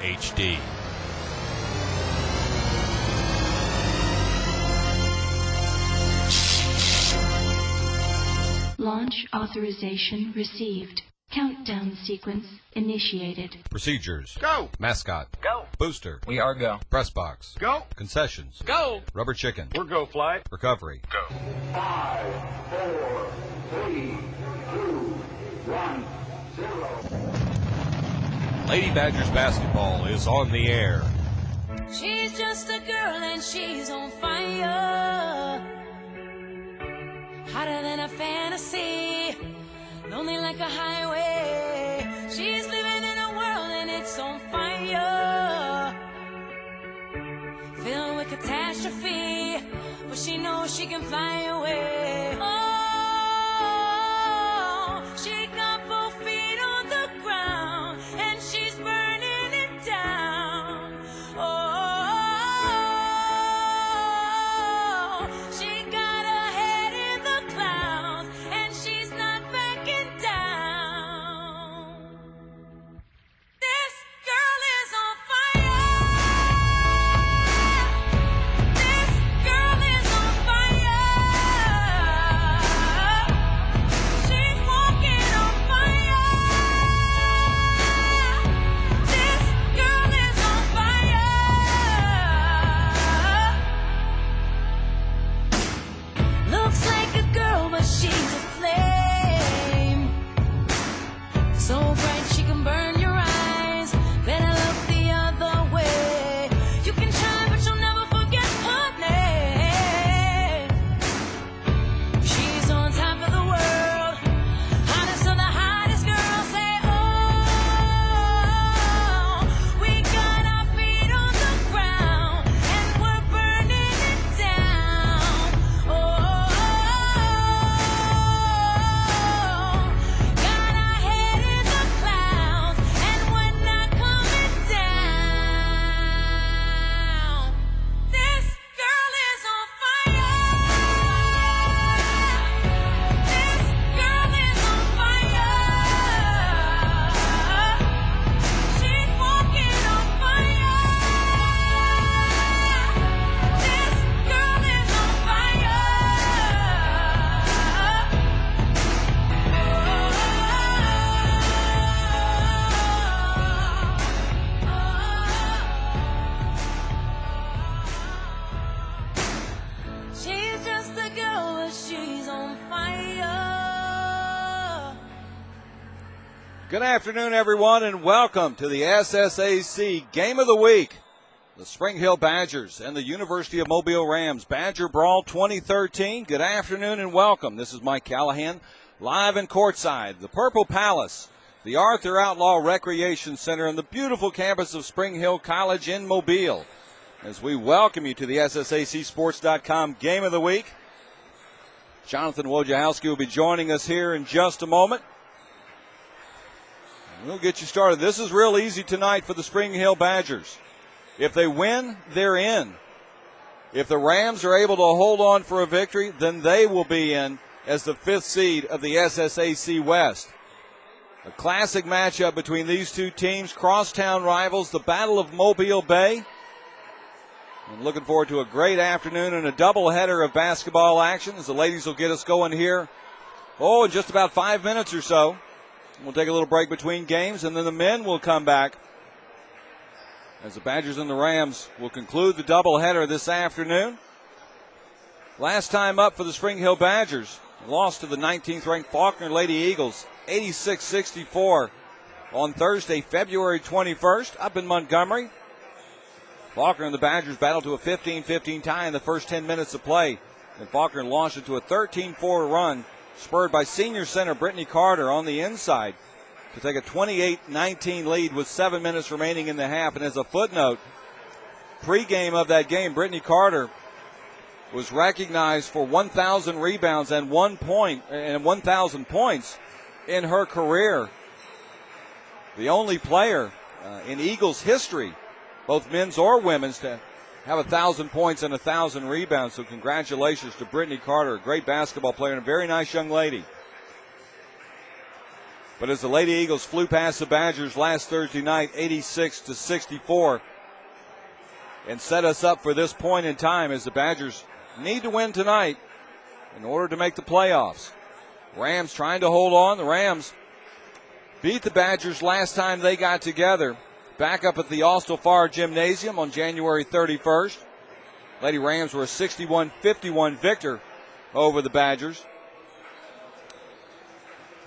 HD. Launch authorization received. Countdown sequence initiated. Procedures. Go. Mascot. Go. Booster. We are go. Press box. Go. Concessions. Go. Rubber chicken. We're go flight. Recovery. Go. 5, 4, 3, 2, 1, 0. Lady Badgers basketball is on the air. She's just a girl and she's on fire. Hotter than a fantasy. Lonely like a highway. She's living in a world and it's on fire. Filled with catastrophe. But she knows she can fly away. Oh, she got both feet on the ground. And she's burning it down. Oh, she got her head in the clouds. And she's not backing down. This girl is on fire. This girl is on fire. She's walking on fire. This girl is on fire. Looks like a girl, but she's a flame. So bright she can burn your eyes. Better look the other way. You can try, but you'll never forget her name. She's on top of the world. Hottest of the hottest girls. Say, oh, we got our feet on the ground and we're burning it down. Oh, got our head in the clouds and we're not coming down. This girl is on fire. This girl is on fire. She's walking on fire. This girl is on fire. She's just a girl, but she's on fire. Good afternoon, everyone, and welcome to the SSAC Game of the Week. The Spring Hill Badgers and the University of Mobile Rams Badger Brawl 2013. Good afternoon and welcome. This is Mike Callahan, live in courtside, the Purple Palace, the Arthur Outlaw Recreation Center, and the beautiful campus of Spring Hill College in Mobile, as we welcome you to the SSACSports.com Game of the Week. Jonathan Wojciechowski will be joining us here in just a moment. We'll get you started. This is real easy tonight for the Spring Hill Badgers. If they win, they're in. If the Rams are able to hold on for a victory, then they will be in as the 5th seed of the SSAC West. A classic matchup between these two teams, crosstown rivals, the Battle of Mobile Bay. I'm looking forward to a great afternoon and a doubleheader of basketball action as the ladies will get us going here, in just about 5 minutes or so. We'll take a little break between games, and then the men will come back as the Badgers and the Rams will conclude the doubleheader this afternoon. Last time up for the Spring Hill Badgers, lost to the 19th-ranked Faulkner Lady Eagles, 86-64 on Thursday, February 21st, up in Montgomery. Faulkner and the Badgers battled to a 15-15 tie in the first 10 minutes of play, and Faulkner launched into a 13-4 run, spurred by senior center Brittany Carter on the inside to take a 28-19 lead with 7 minutes remaining in the half. And as a footnote, pregame of that game, Brittany Carter was recognized for 1,000 rebounds and 1,000 points in her career. The only player in Eagles history, both men's or women's, to have 1,000 points and 1,000 rebounds. So congratulations to Brittany Carter, a great basketball player and a very nice young lady. But as the Lady Eagles flew past the Badgers last Thursday night, 86-64, and set us up for this point in time as the Badgers need to win tonight in order to make the playoffs. Rams trying to hold on. The Rams beat the Badgers last time they got together back up at the Austin-Farr Gymnasium on January 31st. Lady Rams were a 61-51 victor over the Badgers.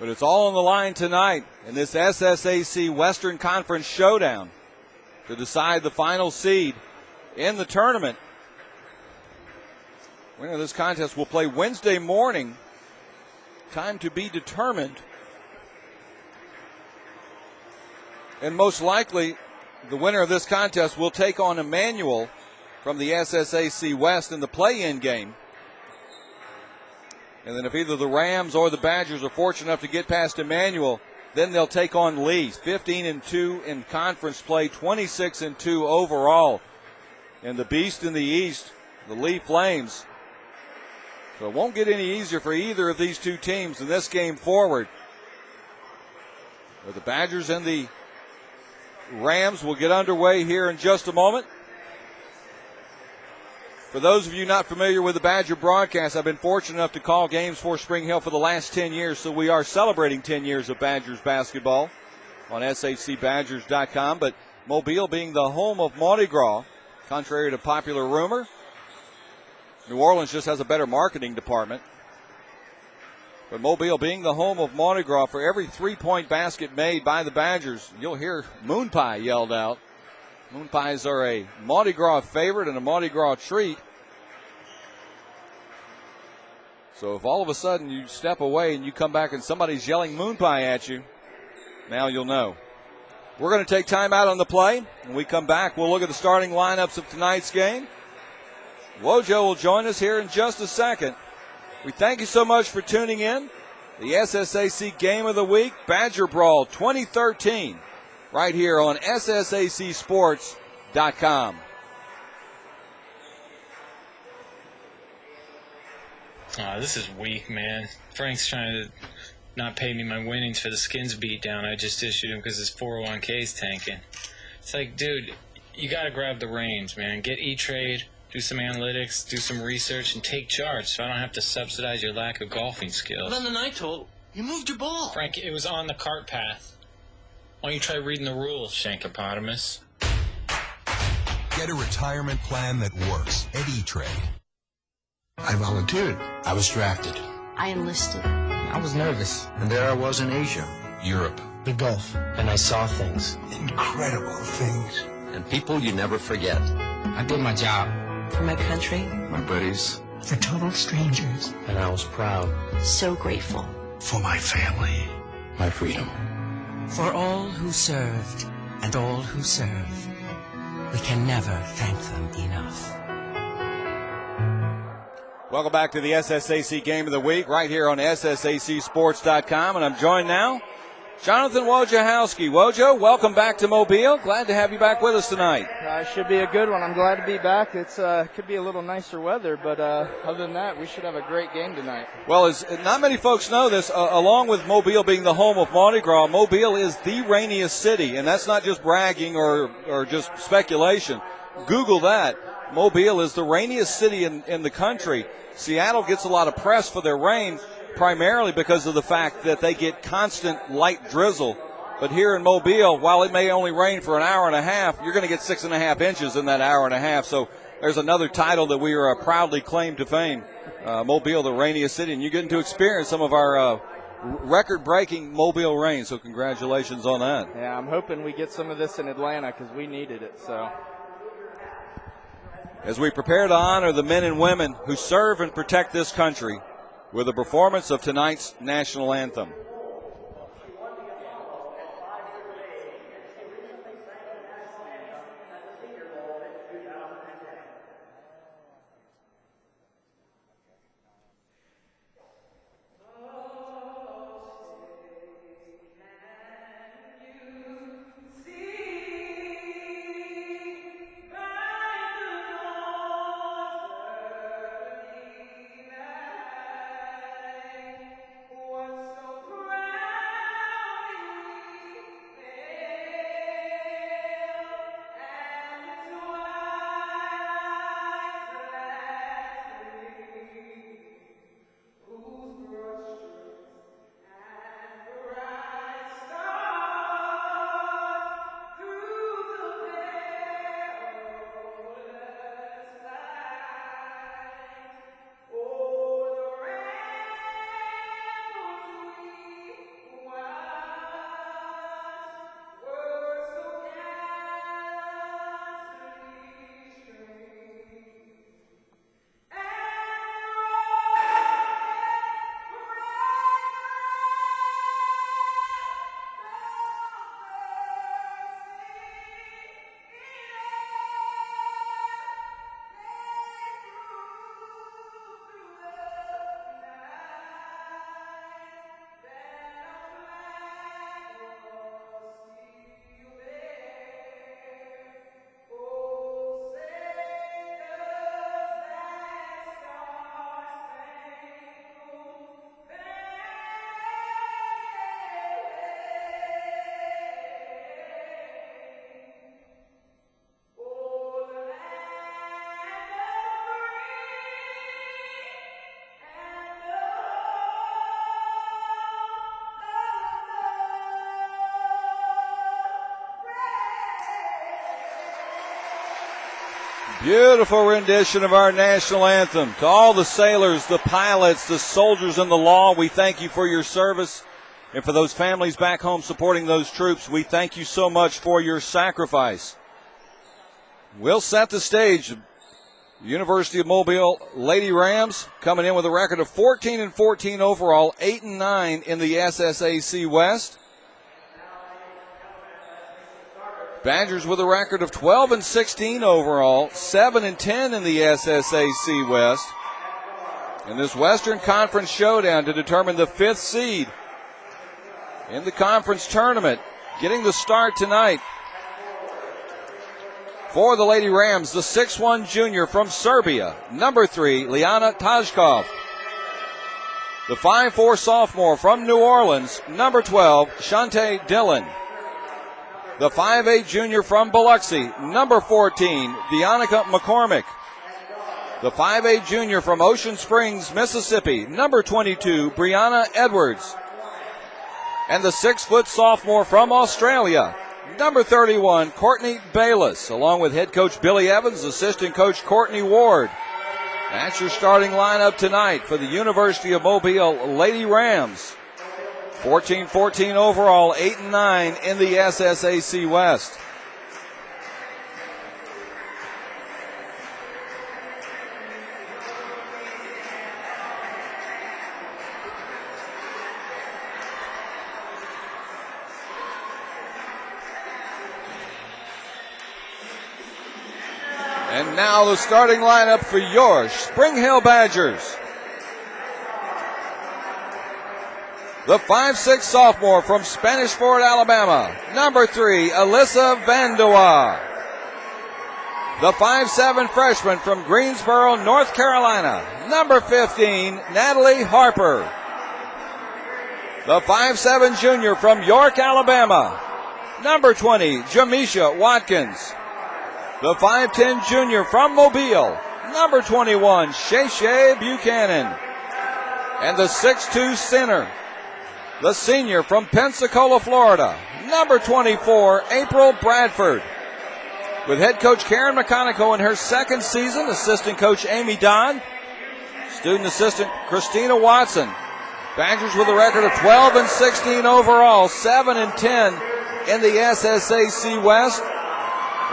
But it's all on the line tonight in this SSAC Western Conference showdown to decide the final seed in the tournament. Winner of this contest will play Wednesday morning. Time to be determined. And most likely, the winner of this contest will take on Emmanuel from the SSAC West in the play-in game. And then if either the Rams or the Badgers are fortunate enough to get past Emmanuel, then they'll take on Lee. 15-2 in conference play, 26-2 overall. And the Beast in the East, the Lee Flames. So it won't get any easier for either of these two teams in this game forward. But the Badgers and the Rams will get underway here in just a moment. For those of you not familiar with the Badger broadcast, I've been fortunate enough to call games for Spring Hill for the last 10 years, so we are celebrating 10 years of Badgers basketball on shcbadgers.com. But Mobile being the home of Mardi Gras, contrary to popular rumor, New Orleans just has a better marketing department. But Mobile being the home of Mardi Gras, for every three-point basket made by the Badgers, you'll hear Moon Pie yelled out. Moon pies are a Mardi Gras favorite and a Mardi Gras treat. So if all of a sudden you step away and you come back and somebody's yelling Moon Pie at you, now you'll know. We're going to take time out on the play. When we come back, we'll look at the starting lineups of tonight's game. Wojo will join us here in just a second. We thank you so much for tuning in. The SSAC Game of the Week, Badger Brawl 2013. Right here on SSACsports.com. This is weak, man. Frank's trying to not pay me my winnings for the Skins beatdown I just issued him because his 401k is tanking. It's like, dude, you got to grab the reins, man. Get E-Trade, do some analytics, do some research, and take charge so I don't have to subsidize your lack of golfing skills. But on the night total, you moved your ball. Frank, it was on the cart path. Why don't you try reading the rules, Shankopotamus? Get a retirement plan that works at E-Trade. I volunteered. I was drafted. I enlisted. I was nervous. And there I was in Asia, Europe, the Gulf. And I saw things. Incredible things. And people you never forget. I did my job. For my country. My buddies. For total strangers. And I was proud. So grateful. For my family. My freedom. For all who served and all who serve, we can never thank them enough. Welcome back to the SSAC Game of the Week right here on SSACsports.com. And I'm joined now, Jonathan Wojciechowski. Wojo, welcome back to Mobile. Glad to have you back with us tonight. Should be a good one. I'm glad to be back. It's could be a little nicer weather, but other than that, we should have a great game tonight. Well, as not many folks know this, along with Mobile being the home of Mardi Gras, Mobile is the rainiest city, and that's not just bragging or just speculation. Google that. Mobile is the rainiest city in the country. Seattle gets a lot of press for their rain, primarily because of the fact that they get constant light drizzle. But here in Mobile, while it may only rain for an hour and a half, you're going to get 6.5 inches in that hour and a half. So there's another title that we are proudly claimed to fame. Mobile, the rainiest city, and you're getting to experience some of our record-breaking Mobile rain. So congratulations on that. Yeah, I'm hoping we get some of this in Atlanta because we needed it. So. As we prepare to honor the men and women who serve and protect this country with a performance of tonight's national anthem. So Beautiful rendition of our national anthem. To all the sailors, the pilots, the soldiers in the law, we thank you for your service. And for those families back home supporting those troops, we thank you so much for your sacrifice. We'll set the stage. University of Mobile Lady Rams coming in with a record of 14-14 overall, 8-9 in the SSAC West. Badgers with a record of 12-16 overall, 7-10 in the SSAC West. In this Western Conference showdown to determine the 5th seed in the conference tournament, getting the start tonight. For the Lady Rams, the 6'1 junior from Serbia, number 3, Leana Tajkov. The 5'4 sophomore from New Orleans, number 12, Shante Dillon. The 5'8 junior from Biloxi, number 14, Bionica McCormick. The 5'8 junior from Ocean Springs, Mississippi, number 22, Brianna Edwards. And the 6 foot sophomore from Australia, number 31, Courtney Bayless, along with head coach Billy Evans, assistant coach Courtney Ward. That's your starting lineup tonight for the University of Mobile Lady Rams. 14-14 overall, 8-9 in the SSAC West. And now the starting lineup for your Spring Hill Badgers. The 5'6 sophomore from Spanish Fort, Alabama, number 3, Alyssa Vandois. The 5'7 freshman from Greensboro, North Carolina, number 15, Natalie Harper. The 5'7 junior from York, Alabama, number 20, Jamisha Watkins. The 5'10 junior from Mobile, number 21, Shay Buchanan. And the 6'2 center, the senior from Pensacola, Florida, number 24, April Bradford. With head coach Karen McConico in her second season, assistant coach Amy Dodd, student assistant Christina Watson. Badgers with a record of 12-16 overall, 7-10 in the SSAC West.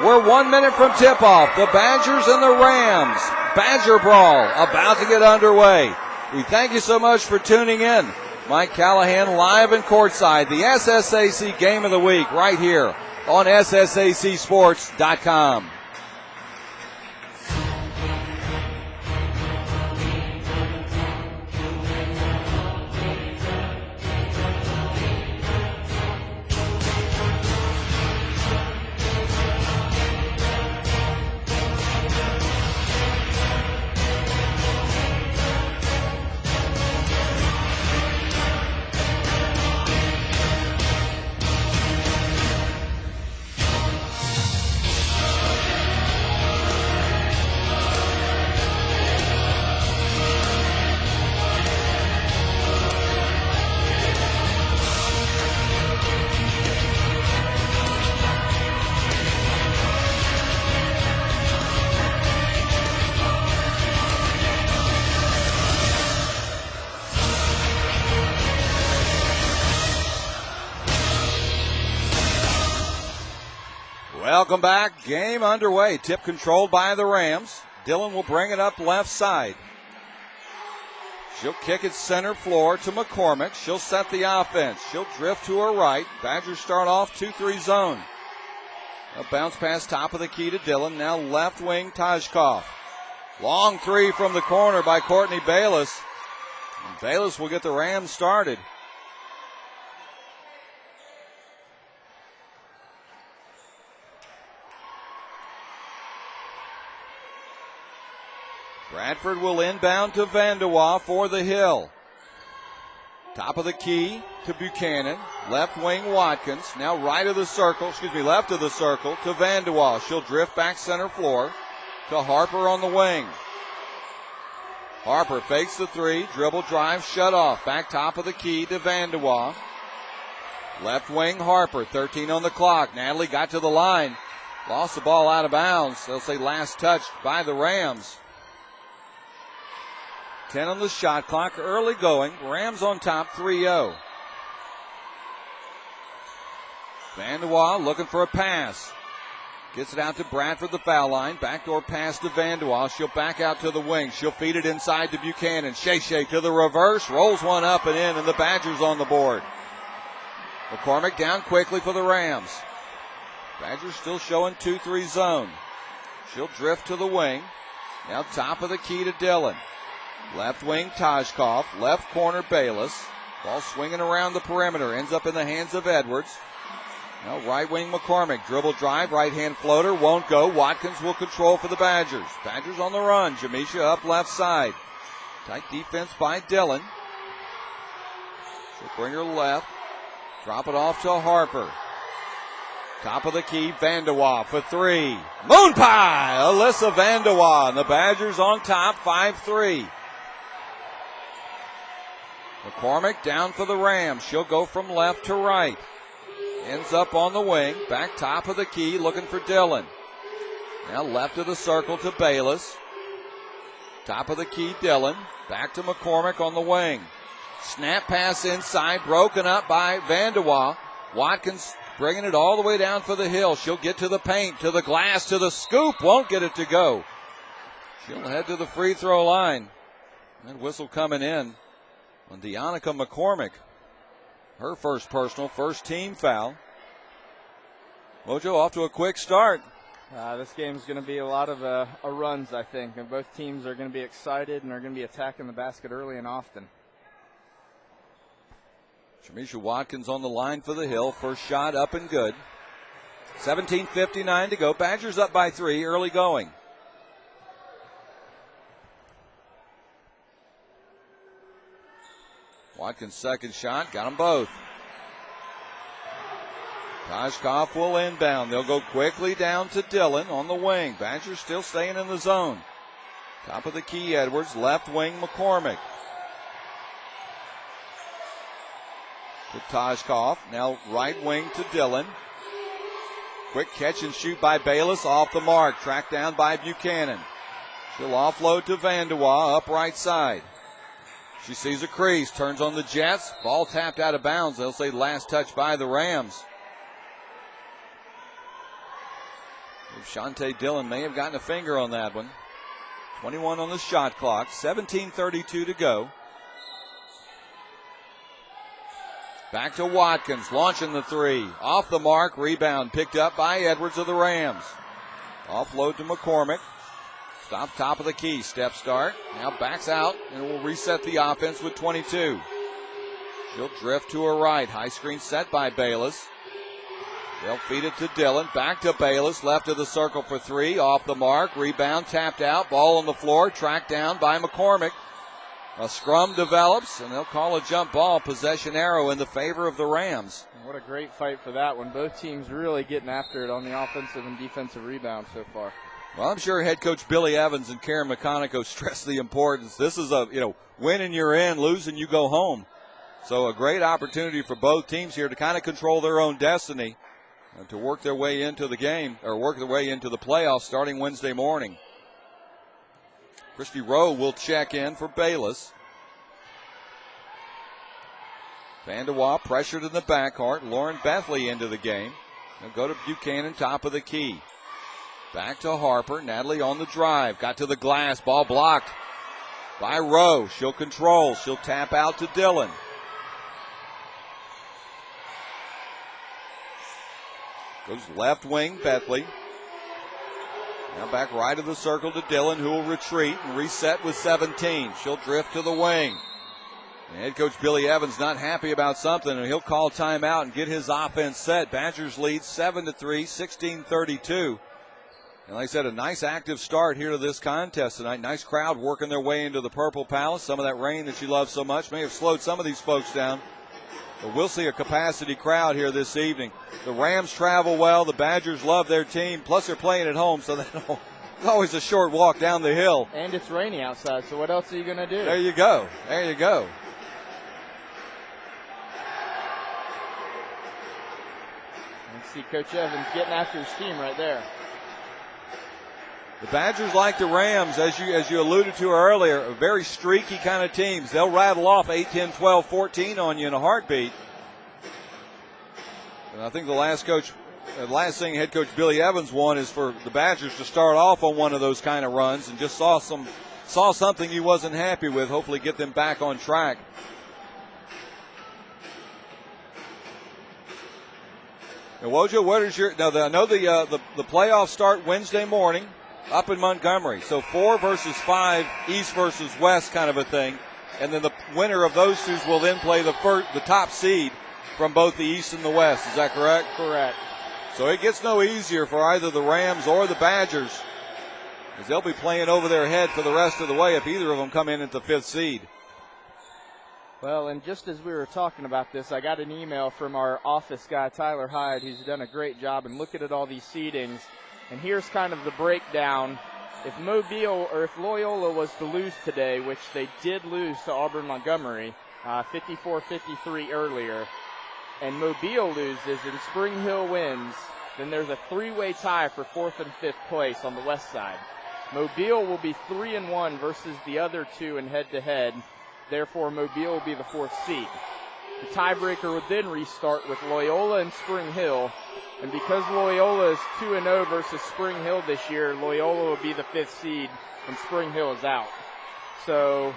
We're 1 minute from tip-off. The Badgers and the Rams. Badger Brawl about to get underway. We thank you so much for tuning in. Mike Callahan live and courtside. The SSAC Game of the Week right here on SSACSports.com. Welcome back. Game underway. Tip controlled by the Rams. Dillon will bring it up left side. She'll kick it center floor to McCormick. She'll set the offense. She'll drift to her right. Badgers start off 2-3 zone. A bounce pass top of the key to Dillon. Now left wing Tajkov. Long three from the corner by Courtney Bayless. And Bayless will get the Rams started. Bradford will inbound to Vandois for the Hill. Top of the key to Buchanan. Left wing Watkins. Now left of the circle to Vandois. She'll drift back center floor to Harper on the wing. Harper fakes the three. Dribble drive shut off. Back top of the key to Vandois. Left wing Harper. 13 on the clock. Natalie got to the line. Lost the ball out of bounds. They'll say last touched by the Rams. 10 on the shot clock, early going. Rams on top, 3-0. Vandewaal looking for a pass. Gets it out to Bradford, the foul line. Backdoor pass to Vandewaal. She'll back out to the wing. She'll feed it inside to Buchanan. Shea to the reverse. Rolls one up and in, and the Badgers on the board. McCormick down quickly for the Rams. Badgers still showing 2-3 zone. She'll drift to the wing. Now top of the key to Dillon. Left wing Tajkov. Left corner Bayless. Ball swinging around the perimeter. Ends up in the hands of Edwards. Now right wing McCormick. Dribble drive. Right hand floater. Won't go. Watkins will control for the Badgers. Badgers on the run. Jamisha up left side. Tight defense by Dillon. She'll bring her left. Drop it off to Harper. Top of the key, Vandewaal for three. Moon pie, Alyssa Vandewaal. And the Badgers on top, 5-3. McCormick down for the Rams. She'll go from left to right. Ends up on the wing. Back top of the key, looking for Dillon. Now left of the circle to Bayless. Top of the key, Dillon. Back to McCormick on the wing. Snap pass inside, broken up by Vandewaal. Watkins bringing it all the way down for the hill. She'll get to the paint, to the glass, to the scoop. Won't get it to go. She'll head to the free throw line. That whistle coming in on Deonica McCormick. Her first personal, first team foul. Mojo off to a quick start. This game's going to be a lot of runs, I think. And both teams are going to be excited and are going to be attacking the basket early and often. Jamisha Watkins on the line for the Hill. First shot up and good. 17:59 to go. Badgers up by 3, early going. Watkins' second shot, got them both. Tajkov will inbound. They'll go quickly down to Dillon on the wing. Badgers still staying in the zone. Top of the key, Edwards. Left wing, McCormick. To Tajkov. Now right wing to Dillon. Quick catch and shoot by Bayless. Off the mark. Tracked down by Buchanan. She'll offload to Vandewaal. Up right side. She sees a crease. Turns on the Jets. Ball tapped out of bounds. They'll say last touch by the Rams. Shante Dillon may have gotten a finger on that one. 21 on the shot clock. 17:32 to go. Back to Watkins, launching the three. Off the mark, rebound picked up by Edwards of the Rams. Offload to McCormick. Stop top of the key, step start. Now backs out and will reset the offense with 22. She'll drift to her right. High screen set by Bayless. They'll feed it to Dillon. Back to Bayless, left of the circle for three. Off the mark, rebound tapped out. Ball on the floor, tracked down by McCormick. A scrum develops, and they'll call a jump ball. Possession arrow in the favor of the Rams. What a great fight for that one. Both teams really getting after it on the offensive and defensive rebound so far. Well, I'm sure head coach Billy Evans and Karen McConico stress the importance. This is a, win and you're in, lose and you go home. So a great opportunity for both teams here to kind of control their own destiny and to work their way into the game, or work their way into the playoffs starting Wednesday morning. Christy Rowe will check in for Bayless. Vandewaal pressured in the backcourt. Lauren Bethley into the game. They'll go to Buchanan, top of the key. Back to Harper. Natalie on the drive. Got to the glass. Ball blocked by Rowe. She'll control. She'll tap out to Dillon. Goes left wing, Bethley. Now back right of the circle to Dillon, who will retreat and reset with 17. She'll drift to the wing. And head coach Billy Evans not happy about something, and he'll call timeout and get his offense set. Badgers lead 7-3, 16:32. And like I said, a nice active start here to this contest tonight. Nice crowd working their way into the Purple Palace. Some of that rain that you love so much may have slowed some of these folks down. But we'll see a capacity crowd here this evening. The Rams travel well. The Badgers love their team. Plus, they're playing at home, so it's always a short walk down the hill. And it's rainy outside, so what else are you going to do? There you go. There you go. You see Coach Evans getting after his team right there. The Badgers, like the Rams, as you alluded to earlier, are very streaky kind of teams. They'll rattle off 8, 10, 12, 14 on you in a heartbeat. And I think the last thing head coach Billy Evans wanted is for the Badgers to start off on one of those kind of runs, and just saw something he wasn't happy with. Hopefully get them back on track. Now, Wojo, what is your? Now, I know the playoffs start Wednesday morning up in Montgomery. So 4 versus 5, East versus West kind of a thing. And then the winner of those two will then play the top seed from both the East and the West. Is that correct? Correct. So it gets no easier for either the Rams or the Badgers, as they'll be playing over their head for the rest of the way if either of them come in at the 5th seed. Well, and just as we were talking about this, I got an email from our office guy, Tyler Hyde, who's done a great job in looking at all these seedings. And here's kind of the breakdown. If Mobile or if Loyola was to lose today, which they did lose to Auburn Montgomery, 54-53 earlier, and Mobile loses and Spring Hill wins, then there's a 3-way tie for 4th and 5th place on the west side. Mobile will be 3-1 versus the other two in head-to-head. Therefore, Mobile will be the 4th seed. The tiebreaker would then restart with Loyola and Spring Hill. And because Loyola is 2-0 versus Spring Hill this year, Loyola will be the 5th seed and Spring Hill is out. So,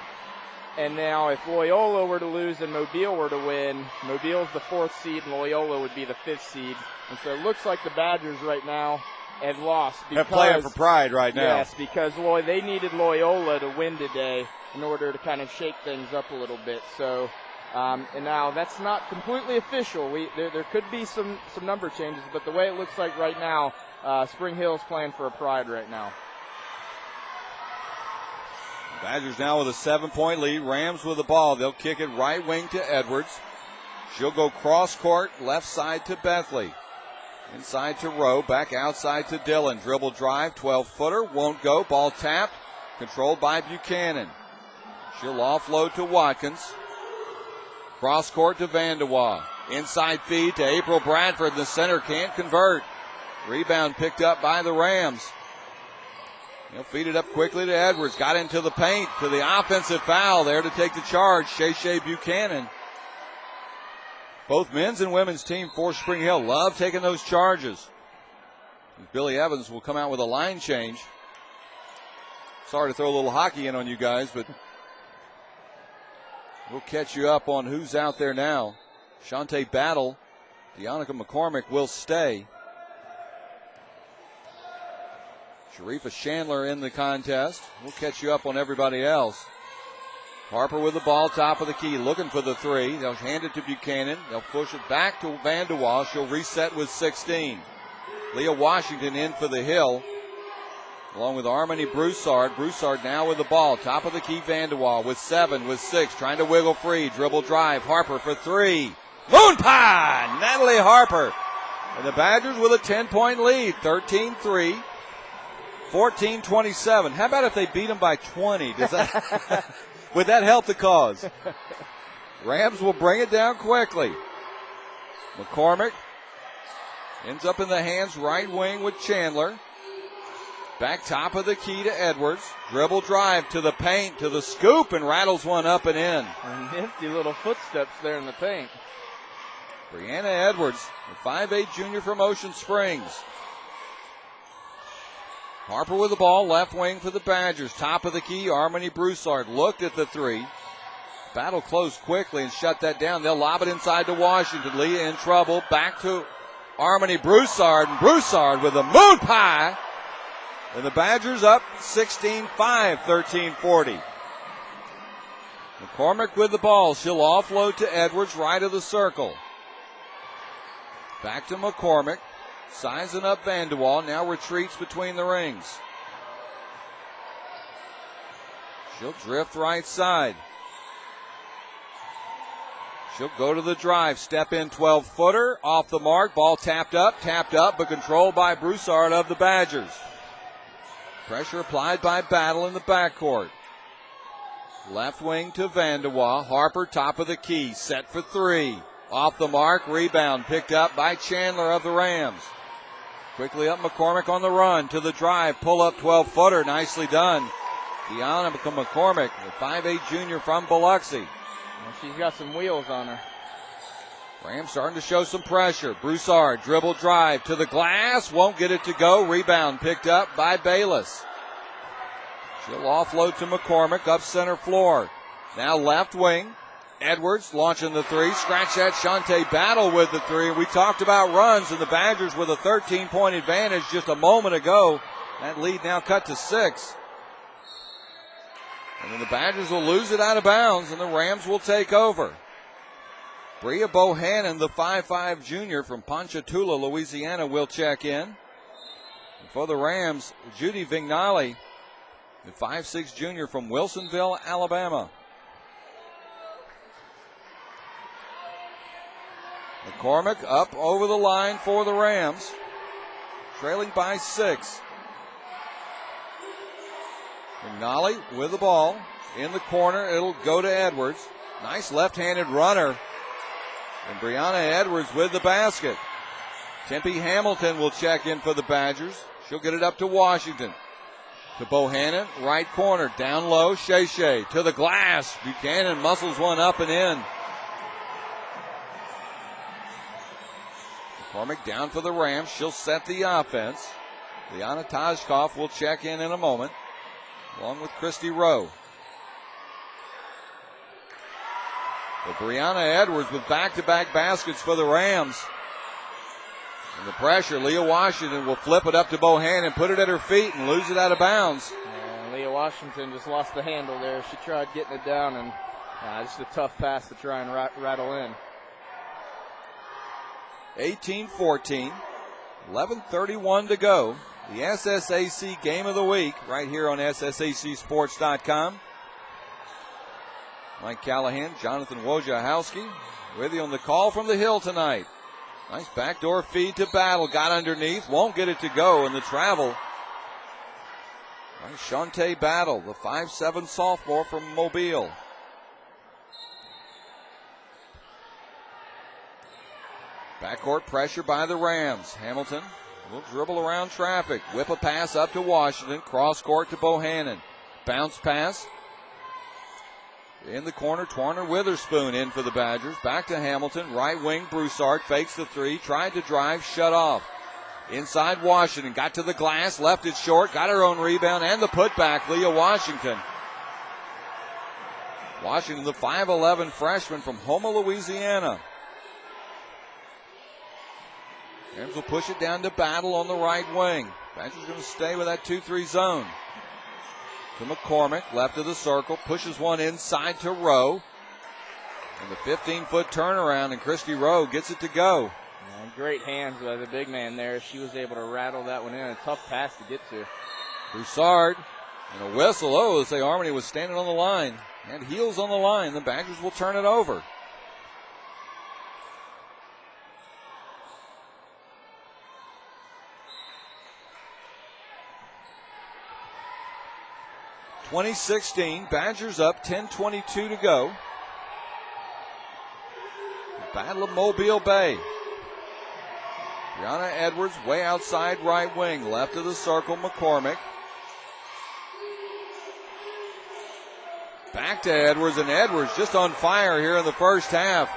and now if Loyola were to lose and Mobile were to win, Mobile's the 4th seed and Loyola would be the 5th seed. And so it looks like the Badgers right now have lost. They're playing for pride right now. Yes, because they needed Loyola to win today in order to kind of shake things up a little bit. So, and now that's not completely official. There could be some number changes, but the way it looks like right now, Spring Hill's playing for a pride right now. Badgers now with a 7-point lead. Rams with the ball. They'll kick it right wing to Edwards. She'll go cross court, left side to Bethley. Inside to Rowe, back outside to Dillon. Dribble drive, 12-footer, won't go. Ball tapped, controlled by Buchanan. She'll offload to Watkins. Cross court to Vandewaal. Inside feed to April Bradford. The center can't convert. Rebound picked up by the Rams. He'll feed it up quickly to Edwards. Got into the paint to the offensive foul there to take the charge. Shay Buchanan. Both men's and women's team for Spring Hill love taking those charges. Billy Evans will come out with a line change. Sorry to throw a little hockey in on you guys, but we'll catch you up on who's out there now. Shantae Battle, Deonica McCormick will stay. Sharifa Chandler in the contest. We'll catch you up on everybody else. Harper with the ball, top of the key, looking for the 3. They'll hand it to Buchanan. They'll push it back to Vandewaal. She'll reset with 16. Leah Washington in for the Hill, along with Armani Broussard. Broussard now with the ball, top of the key, Vandewaal with 7, with 6, trying to wiggle free. Dribble drive, Harper for 3. Moon Pie! Natalie Harper. And the Badgers with a 10-point lead, 13-3. 14-27. How about if they beat them by 20? Does that would that help the cause? Rams will bring it down quickly. McCormick ends up in the hands right wing with Chandler. Back top of the key to Edwards. Dribble drive to the paint, to the scoop, and rattles one up and in. Nifty little footsteps there in the paint. Brianna Edwards, the 5'8 junior from Ocean Springs. Harper with the ball, left wing for the Badgers. Top of the key, Armani Broussard looked at the 3. Battle closed quickly and shut that down. They'll lob it inside to Washington. Leah in trouble. Back to Armani Broussard. And Broussard with a moon pie. And the Badgers up 16-5, 13-40. McCormick with the ball. She'll offload to Edwards, right of the circle. Back to McCormick. Sizing up Vandewaal, now retreats between the rings. She'll drift right side. She'll go to the drive, step in 12-footer, off the mark, ball tapped up, but controlled by Broussard of the Badgers. Pressure applied by Battle in the backcourt. Left wing to Vandewaal, Harper top of the key, set for 3. Off the mark, rebound picked up by Chandler of the Rams. Quickly up McCormick on the run to the drive. Pull up 12-footer. Nicely done. Leana McCormick, the 5'8 junior from Biloxi. And she's got some wheels on her. Rams starting to show some pressure. Broussard, dribble drive to the glass. Won't get it to go. Rebound picked up by Bayless. She'll offload to McCormick up center floor. Now left wing. Edwards launching the three. Scratch that. Shantae Battle with the three. We talked about runs, and the Badgers with a 13-point advantage just a moment ago. That lead now cut to 6. And then the Badgers will lose it out of bounds, and the Rams will take over. Bria Bohannon, the 5'5 junior from Ponchatoula, Louisiana, will check in. And for the Rams, Judy Vignali, the 5'6 junior from Wilsonville, Alabama. McCormick up over the line for the Rams, trailing by 6. Vignali with the ball in the corner. It'll go to Edwards. Nice left-handed runner. And Brianna Edwards with the basket. Tempe Hamilton will check in for the Badgers. She'll get it up to Washington. To Bohannon, right corner, down low, Shea to the glass. Buchanan muscles one up and in. McCormick down for the Rams. She'll set the offense. Leana Tajkov will check in a moment, along with Christy Rowe. But Brianna Edwards with back-to-back baskets for the Rams. And the pressure, Leah Washington will flip it up to Bohannon, put it at her feet, and lose it out of bounds. And Leah Washington just lost the handle there. She tried getting it down, and just a tough pass to try and rattle in. 18-14, 11:31 to go. The SSAC Game of the Week right here on SSACSports.com. Mike Callahan, Jonathan Wojciechowski with you on the call from the Hill tonight. Nice backdoor feed to Battle. Got underneath. Won't get it to go. And the travel. Nice Shantae Battle, the 5'7 sophomore from Mobile. Backcourt pressure by the Rams. Hamilton will dribble around traffic. Whip a pass up to Washington. Cross court to Bohannon. Bounce pass. In the corner, Twarner Witherspoon in for the Badgers. Back to Hamilton. Right wing, Broussard fakes the three. Tried to drive, shut off. Inside Washington. Got to the glass. Left it short. Got her own rebound and the putback. Leah Washington. Washington, the 5'11 freshman from Houma, Louisiana. Rams will push it down to Battle on the right wing. Badgers going to stay with that 2-3 zone. To McCormick, left of the circle, pushes one inside to Rowe. And the 15-foot turnaround, and Christy Rowe gets it to go. Great hands by the big man there. She was able to rattle that one in. A tough pass to get to. Broussard, and a whistle. Oh, they say Harmony was standing on the line. And heels on the line. The Badgers will turn it over. (2016) Badgers up, 10:22 to go. The Battle of Mobile Bay. Brianna Edwards way outside right wing, left of the circle, McCormick. Back to Edwards, and Edwards just on fire here in the first half.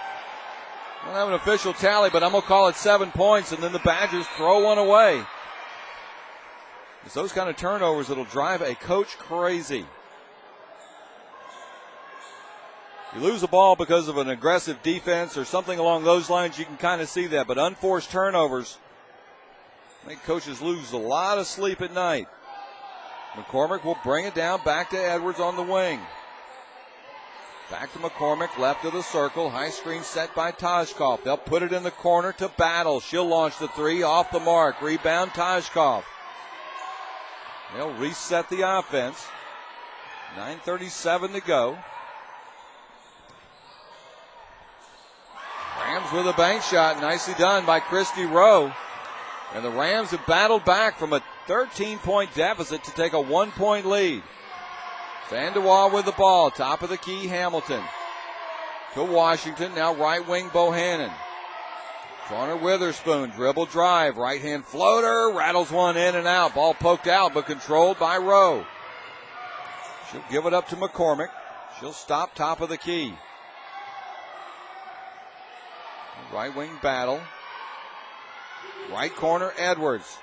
I don't have an official tally, but I'm going to call it 7 points, and then the Badgers throw one away. It's those kind of turnovers that'll drive a coach crazy. You lose a ball because of an aggressive defense or something along those lines, you can kind of see that. But unforced turnovers make coaches lose a lot of sleep at night. McCormick will bring it down back to Edwards on the wing. Back to McCormick, left of the circle. High screen set by Tajkov. They'll put it in the corner to Battle. She'll launch the three off the mark. Rebound Tajkov. They'll reset the offense. 9:37 to go. Rams with a bank shot. Nicely done by Christy Rowe. And the Rams have battled back from a 13-point deficit to take a 1-point lead. Sandoval with the ball. Top of the key, Hamilton. To Washington. Now right wing, Bohannon. Corner Witherspoon, dribble drive, right hand floater, rattles one in and out. Ball poked out, but controlled by Rowe. She'll give it up to McCormick. She'll stop top of the key. Right wing battle. Right corner Edwards.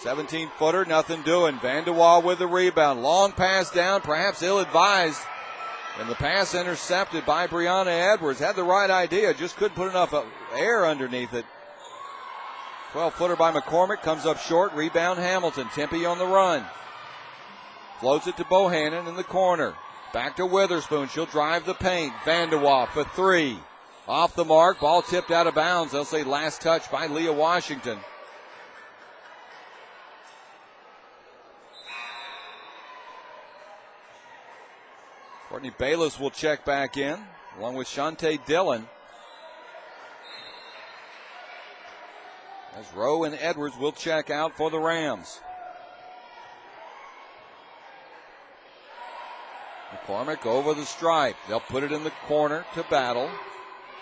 17-footer, nothing doing. Van de Waal with the rebound. Long pass down, perhaps ill-advised. And the pass intercepted by Brianna Edwards. Had the right idea, just couldn't put enough air underneath it. 12-footer by McCormick, comes up short. Rebound Hamilton. Tempe on the run. Floats it to Bohannon in the corner. Back to Witherspoon. She'll drive the paint. Van de Waal for three. Off the mark. Ball tipped out of bounds. They'll say last touch by Leah Washington. Courtney Bayless will check back in, along with Shantae Dillon. As Rowe and Edwards will check out for the Rams. McCormick over the stripe. They'll put it in the corner to Battle.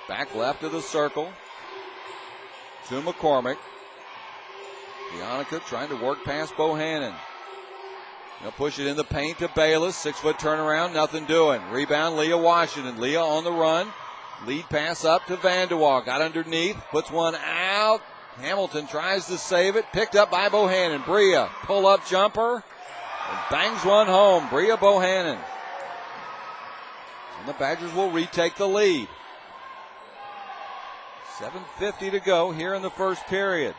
Back left of the circle to McCormick. Bionica trying to work past Bohannon. They'll push it in the paint to Bayless. 6-foot turnaround, nothing doing. Rebound, Leah Washington. Leah on the run. Lead pass up to Van de Waal. Got underneath, puts one out. Hamilton tries to save it. Picked up by Bohannon. Bria, pull-up jumper. And bangs one home. Bria Bohannon. And the Badgers will retake the lead. 7:50 to go here in the first period.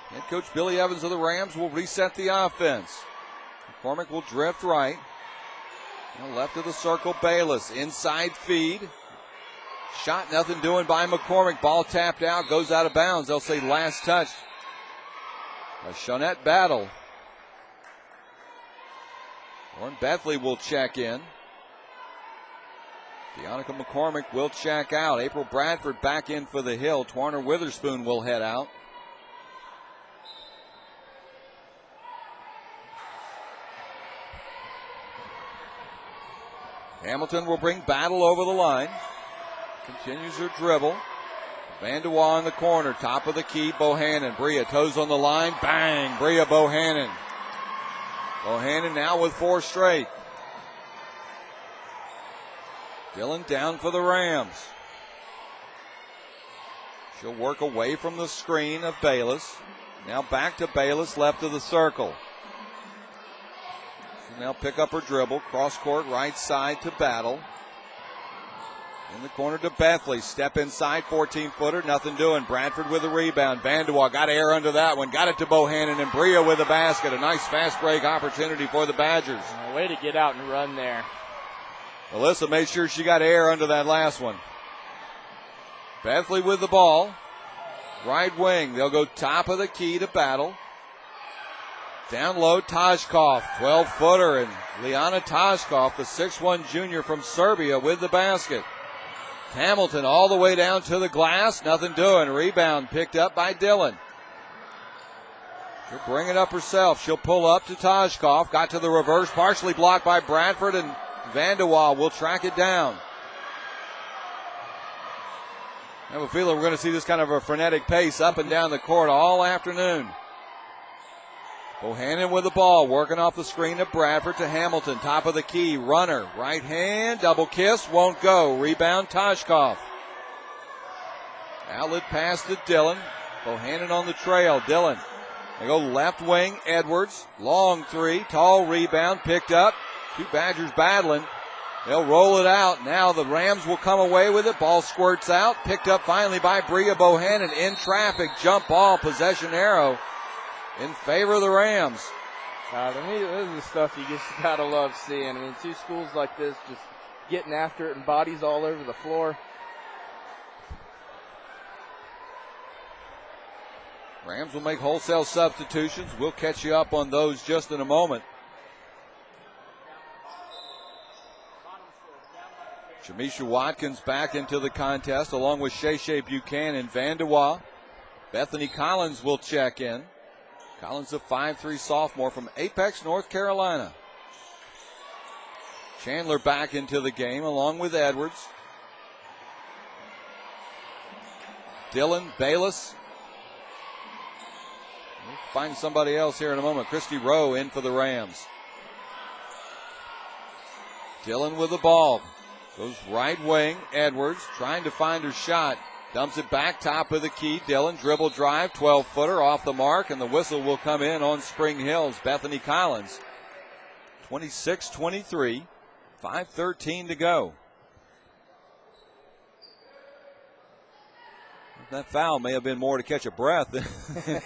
Head coach Billy Evans of the Rams will reset the offense. McCormick will drift right. Now left of the circle, Bayless. Inside feed. Shot, nothing doing by McCormick. Ball tapped out, goes out of bounds. They'll say last touch by Shawnette Battle. Lauren Bethley will check in. Bionica McCormick will check out. April Bradford back in for the Hill. Twarner Witherspoon will head out. Hamilton will bring Battle over the line. Continues her dribble. Van de Waal in the corner. Top of the key, Bohannon. Bria toes on the line. Bang! Bria Bohannon. Bohannon now with 4 straight. Dillon down for the Rams. She'll work away from the screen of Bayless. Now back to Bayless, left of the circle. She'll now pick up her dribble. Cross court, right side to Battle. In the corner to Bethley. Step inside, 14-footer, nothing doing. Bradford with a rebound. Van de Waal got air under that one. Got it to Bohannon, and Bria with a basket. A nice fast break opportunity for the Badgers. Way to get out and run there. Alyssa made sure she got air under that last one. Bethley with the ball. Right wing. They'll go top of the key to Battle. Down low, Tajkov, 12-footer, and Leana Tajkov, the 6'1 junior from Serbia, with the basket. Hamilton all the way down to the glass, nothing doing. Rebound picked up by Dillon. She'll bring it up herself. She'll pull up to Tajkov. Got to the reverse, partially blocked by Bradford, and Van de Waal will track it down. I have a feeling we're going to see this kind of a frenetic pace up and down the court all afternoon. Bohannon with the ball, working off the screen of Bradford to Hamilton. Top of the key, runner, right hand, double kiss, won't go. Rebound, Tajkov. Outlet pass to Dillon. Bohannon on the trail. Dillon. They go left wing, Edwards. Long three, tall rebound, picked up. 2 Badgers battling. They'll roll it out. Now the Rams will come away with it. Ball squirts out. Picked up finally by Bria Bohannon in traffic. Jump ball, possession arrow in favor of the Rams. To me, this is the stuff you just gotta love seeing. I mean, 2 schools like this just getting after it and bodies all over the floor. Rams will make wholesale substitutions. We'll catch you up on those just in a moment. Shamisha Watkins back into the contest along with Shay Buchanan, Van de Waal. Bethany Collins will check in. Collins, a 5'3 sophomore from Apex, North Carolina. Chandler back into the game along with Edwards. Dillon, Bayless. We'll find somebody else here in a moment. Christy Rowe in for the Rams. Dillon with the ball. Goes right wing. Edwards trying to find her shot. Dumps it back, top of the key. Dillon, dribble drive, 12-footer off the mark, and the whistle will come in on Spring Hill's Bethany Collins. 26-23, 5:13 to go. That foul may have been more to catch a breath than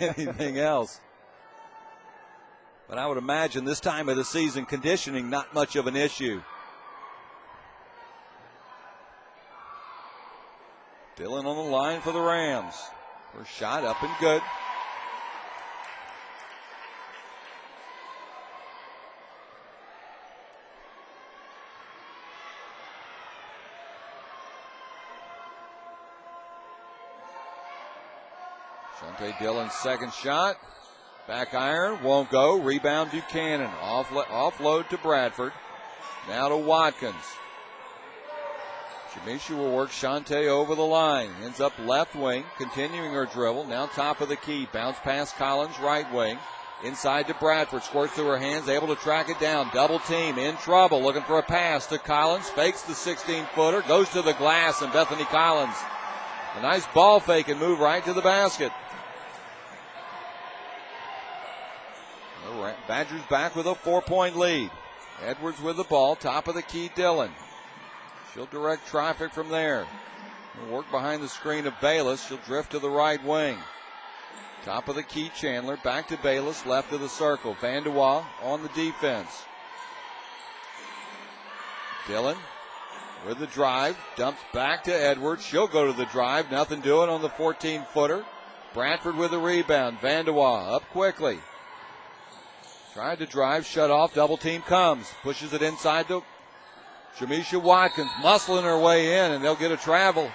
anything else. But I would imagine this time of the season, conditioning not much of an issue. Dillon on the line for the Rams. First shot up and good. Shante Dillon's second shot. Back iron, won't go. Rebound Buchanan. Offload to Bradford. Now to Watkins. Shamisha will work Shante over the line. Ends up left wing, continuing her dribble. Now top of the key. Bounce past Collins, right wing. Inside to Bradford. Squirts through her hands, able to track it down. Double team, in trouble. Looking for a pass to Collins. Fakes the 16-footer. Goes to the glass, and Bethany Collins. A nice ball fake and move right to the basket. The Badgers back with a 4-point lead. Edwards with the ball. Top of the key, Dillon. She'll direct traffic from there. She'll work behind the screen of Bayless. She'll drift to the right wing. Top of the key, Chandler. Back to Bayless, left of the circle. Vandewaal on the defense. Dillon with the drive. Dumps back to Edwards. She'll go to the drive. Nothing doing on the 14-footer. Bradford with the rebound. Vandewaal up quickly. Tried to drive, shut off. Double team comes. Pushes it inside to Shamisha Watkins, muscling her way in, and they'll get a travel.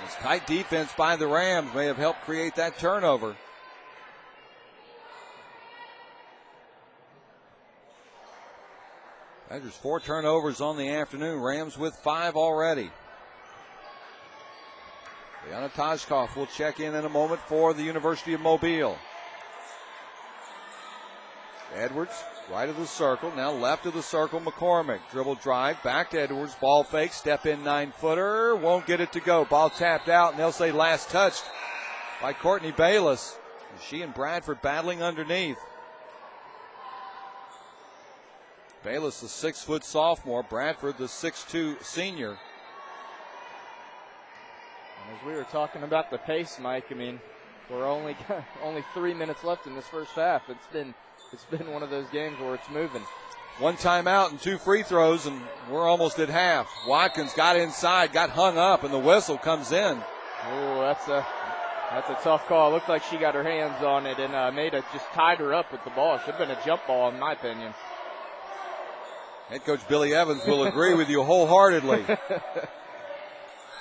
This tight defense by the Rams may have helped create that turnover. Badgers 4 turnovers on the afternoon. Rams with 5 already. Leana Tajkov will check in a moment for the University of Mobile. Edwards, right of the circle, now left of the circle, McCormick. Dribble drive, back to Edwards, ball fake, step in 9-footer, won't get it to go. Ball tapped out, and they'll say last touched by Courtney Bayless. She and Bradford battling underneath. Bayless, the 6-foot sophomore, Bradford, the 6'2 senior. And as we were talking about the pace, Mike, I mean, we're only 3 minutes left in this first half. It's been one of those games where it's moving. 1 timeout and 2 free throws, and we're almost at half. Watkins got inside, got hung up, and the whistle comes in. Oh, that's a tough call. It looked like she got her hands on it, and Maida just tied her up with the ball. Should have been a jump ball, in my opinion. Head coach Billy Evans will agree with you wholeheartedly.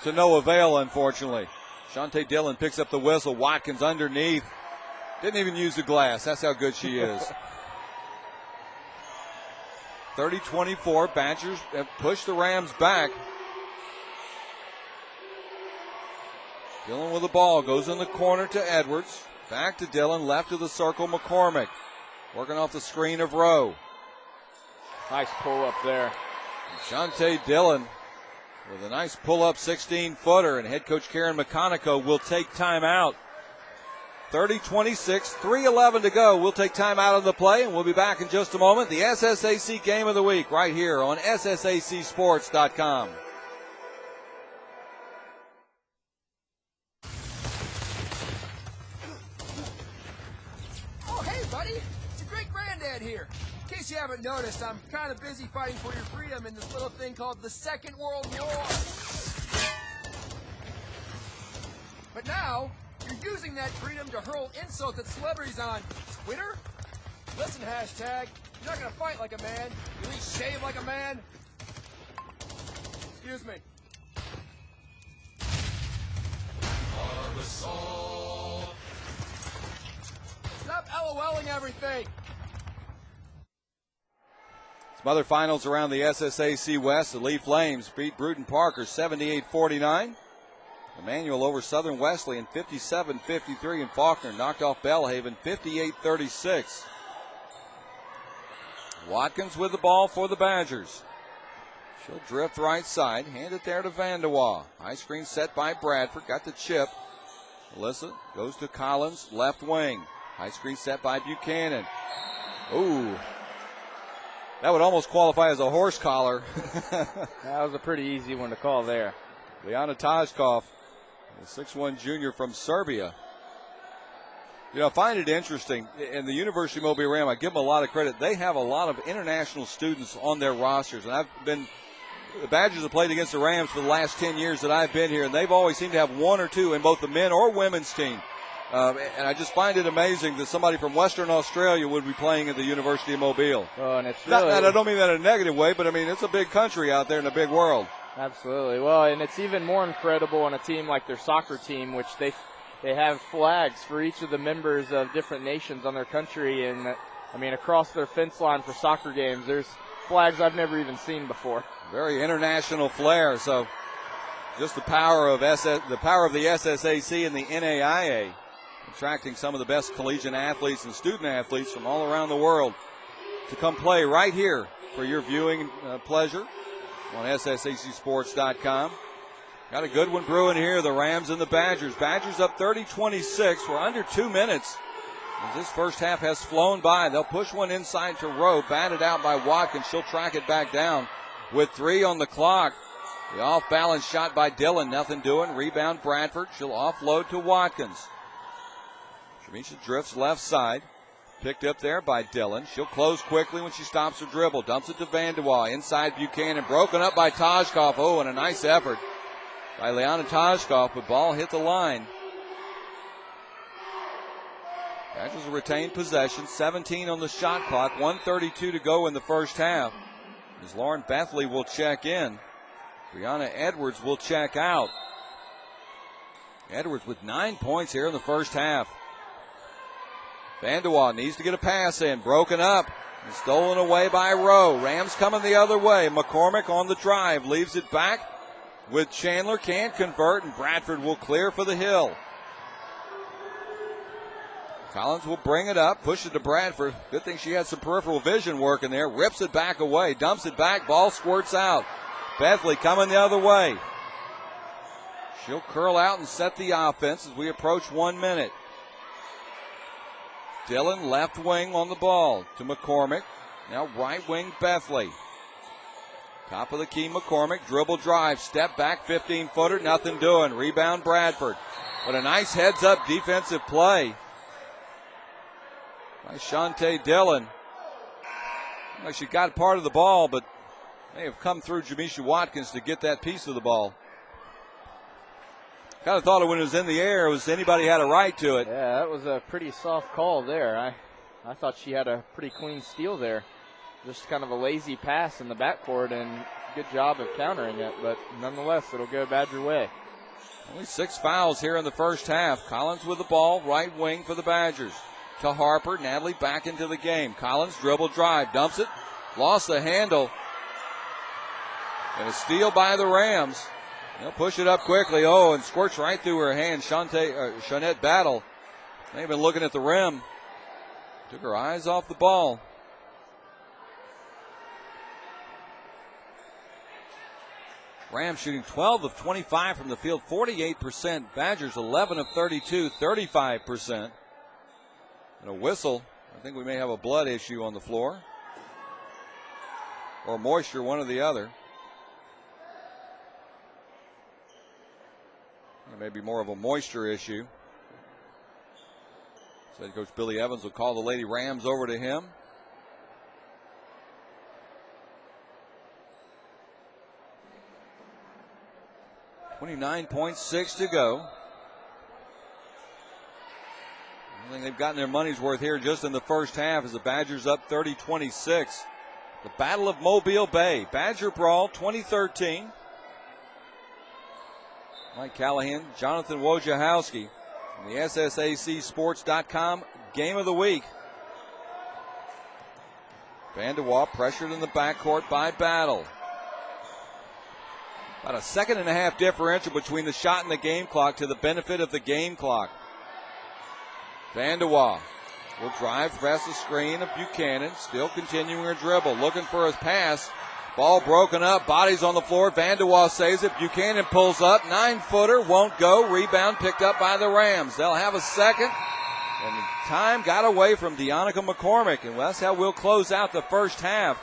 To no avail, unfortunately. Shante Dillon picks up the whistle. Watkins underneath. Didn't even use the glass. That's how good she is. 30-24. Badgers have pushed the Rams back. Dillon with the ball. Goes in the corner to Edwards. Back to Dillon. Left of the circle, McCormick. Working off the screen of Rowe. Nice pull up there. Shante Dillon with a nice pull-up 16-footer. And head coach Karen McConico will take timeout. 30-26, 3:11 to go. We'll take time out of the play, and we'll be back in just a moment. The SSAC Game of the Week right here on SSACSports.com. Oh, hey, buddy. It's your great-granddad here. In case you haven't noticed, I'm kind of busy fighting for your freedom in this little thing called the Second World War. But now, you're using that freedom to hurl insults at celebrities on Twitter? Listen, hashtag, you're not going to fight like a man. You at least shave like a man. Excuse me. Stop LOLing everything. Some other finals around the SSAC West. The Lee Flames beat Bruton Parker 78-49. Emmanuel over Southern Wesleyan 57-53, and Faulkner knocked off Belhaven 58-36. Watkins with the ball for the Badgers. She'll drift right side, hand it there to Vandewaal. High screen set by Bradford, got the chip. Alyssa goes to Collins, left wing. High screen set by Buchanan. Ooh, that would almost qualify as a horse collar. That was a pretty easy one to call there. Leana Tajkov, the 6'1 junior from Serbia. You know, I find it interesting. In the University of Mobile Ram, I give them a lot of credit. They have a lot of international students on their rosters. And the Badgers have played against the Rams for the last 10 years that I've been here, and they've always seemed to have one or two in both the men or women's team. And I just find it amazing that somebody from Western Australia would be playing at the University of Mobile. Oh, and it's really, I don't mean that in a negative way, but I mean it's a big country out there in a big world. Absolutely. Well, and it's even more incredible on a team like their soccer team, which they have flags for each of the members of different nations on their country. And, I mean, across their fence line for soccer games, there's flags I've never even seen before. Very international flair. So just the power of the SSAC and the NAIA, attracting some of the best collegiate athletes and student athletes from all around the world to come play right here for your viewing pleasure on SSACsports.com. Got a good one brewing here, the Rams and the Badgers. Badgers up 30-26. We're under 2 minutes as this first half has flown by. They'll push one inside to Rowe, batted out by Watkins. She'll track it back down with 3 on the clock. The off-balance shot by Dillon, nothing doing. Rebound Bradford. She'll offload to Watkins. Shamisha drifts left side. Picked up there by Dillon. She'll close quickly when she stops her dribble. Dumps it to Vandewaal. Inside Buchanan. Broken up by Tajkov. Oh, and a nice effort by Leana Tajkov, but ball hit the line. Badgers will retain possession. 17 on the shot clock. 1:32 to go in the first half. As Lauren Bethley will check in. Brianna Edwards will check out. Edwards with 9 points here in the first half. Vandewaal needs to get a pass in. Broken up and stolen away by Rowe. Rams coming the other way. McCormick on the drive. Leaves it back with Chandler. Can't convert, and Bradford will clear for the hill. Collins will bring it up. Push it to Bradford. Good thing she had some peripheral vision working there. Rips it back away. Dumps it back. Ball squirts out. Bethley coming the other way. She'll curl out and set the offense as we approach 1 minute. Dillon left wing on the ball to McCormick. Now right wing Bethley. Top of the key McCormick. Dribble drive. Step back 15-footer. Nothing doing. Rebound Bradford. But a nice heads up defensive play by Shantae Dillon. Well, she got part of the ball, but may have come through Jamisha Watkins to get that piece of the ball. Kind of thought when it was in the air, anybody had a right to it. Yeah, that was a pretty soft call there. I thought she had a pretty clean steal there. Just kind of a lazy pass in the backcourt, and good job of countering it. But nonetheless, it'll go Badger way. Only 6 fouls here in the first half. Collins with the ball, right wing for the Badgers. To Harper. Natalie back into the game. Collins dribble drive, dumps it, lost the handle. And a steal by the Rams. They'll push it up quickly. Oh, and squirts right through her hand. Shawnette Battle. They've been looking at the rim. Took her eyes off the ball. Rams shooting 12 of 25 from the field, 48%. Badgers 11 of 32, 35%. And a whistle. I think we may have a blood issue on the floor. Or moisture, one or the other. It may be more of a moisture issue. So Coach Billy Evans will call the Lady Rams over to him. .6 to go. I think they've gotten their money's worth here just in the first half as the Badgers up 30-26. The Battle of Mobile Bay. Badger Brawl 2013. Mike Callahan, Jonathan Wojciechowski, the SSACsports.com Game of the Week. Vandewaal pressured in the backcourt by Battle. About a 1.5-second differential between the shot and the game clock to the benefit of the game clock. Van de Waal will drive past the screen of Buchanan, still continuing her dribble, looking for his pass. Ball broken up, bodies on the floor. Van de Waal saves it. Buchanan pulls up, 9-footer, won't go. Rebound picked up by the Rams. They'll have a second. And the time got away from Deonica McCormick, and that's how we'll close out the first half.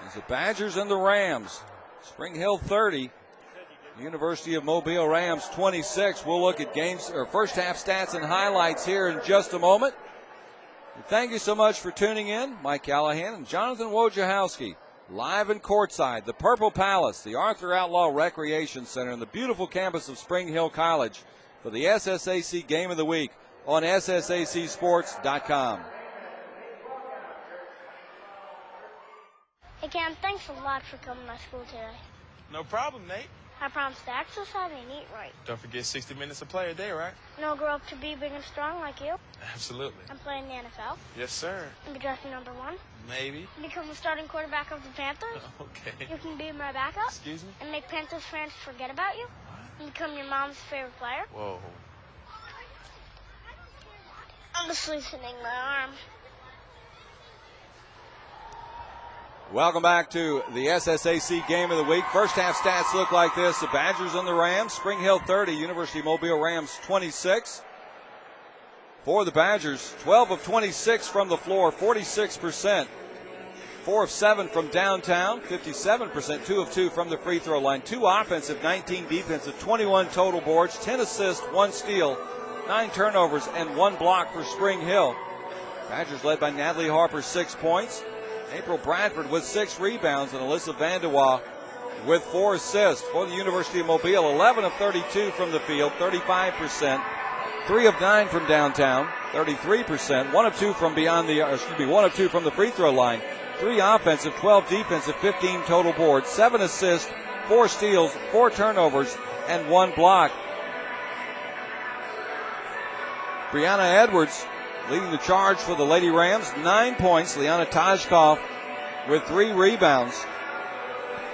It's the Badgers and the Rams. Spring Hill 30, University of Mobile Rams 26. We'll look at first half stats and highlights here in just a moment. And thank you so much for tuning in. Mike Callahan and Jonathan Wojciechowski live in courtside, the Purple Palace, the Arthur Outlaw Recreation Center, and the beautiful campus of Spring Hill College for the SSAC Game of the Week on SSACsports.com. Hey, Cam, thanks a lot for coming to my school today. No problem, Nate. I promise to exercise and eat right. Don't forget 60 minutes of play a day, right? And I'll grow up to be big and strong like you. Absolutely. And play in the NFL. Yes, sir. And be drafted number 1. Maybe. Become the starting quarterback of the Panthers. Okay. You can be my backup. Excuse me? And make Panthers fans forget about you. And become your mom's favorite player. Whoa. I'm just loosening my arm. Welcome back to the SSAC Game of the Week. First half stats look like this. The Badgers and the Rams. Spring Hill 30, University of Mobile Rams 26. For the Badgers, 12 of 26 from the floor, 46%. 4 of 7 from downtown, 57%. 2 of 2 from the free throw line. 2 offensive, 19 defensive, 21 total boards, 10 assists, 1 steal, 9 turnovers, and 1 block for Spring Hill. Badgers led by Natalie Harper, 6 points. April Bradford with 6 rebounds, and Alyssa Van de Waal with 4 assists. For the University of Mobile, 11 of 32 from the field, 35%. 3 of 9 from downtown, 33%. 1 of 2 from one of 2 from the free throw line. 3 offensive, 12 defensive, 15 total boards, 7 assists, 4 steals, 4 turnovers, and 1 block. Brianna Edwards leading the charge for the Lady Rams, 9 points. Leana Tajkov with 3 rebounds.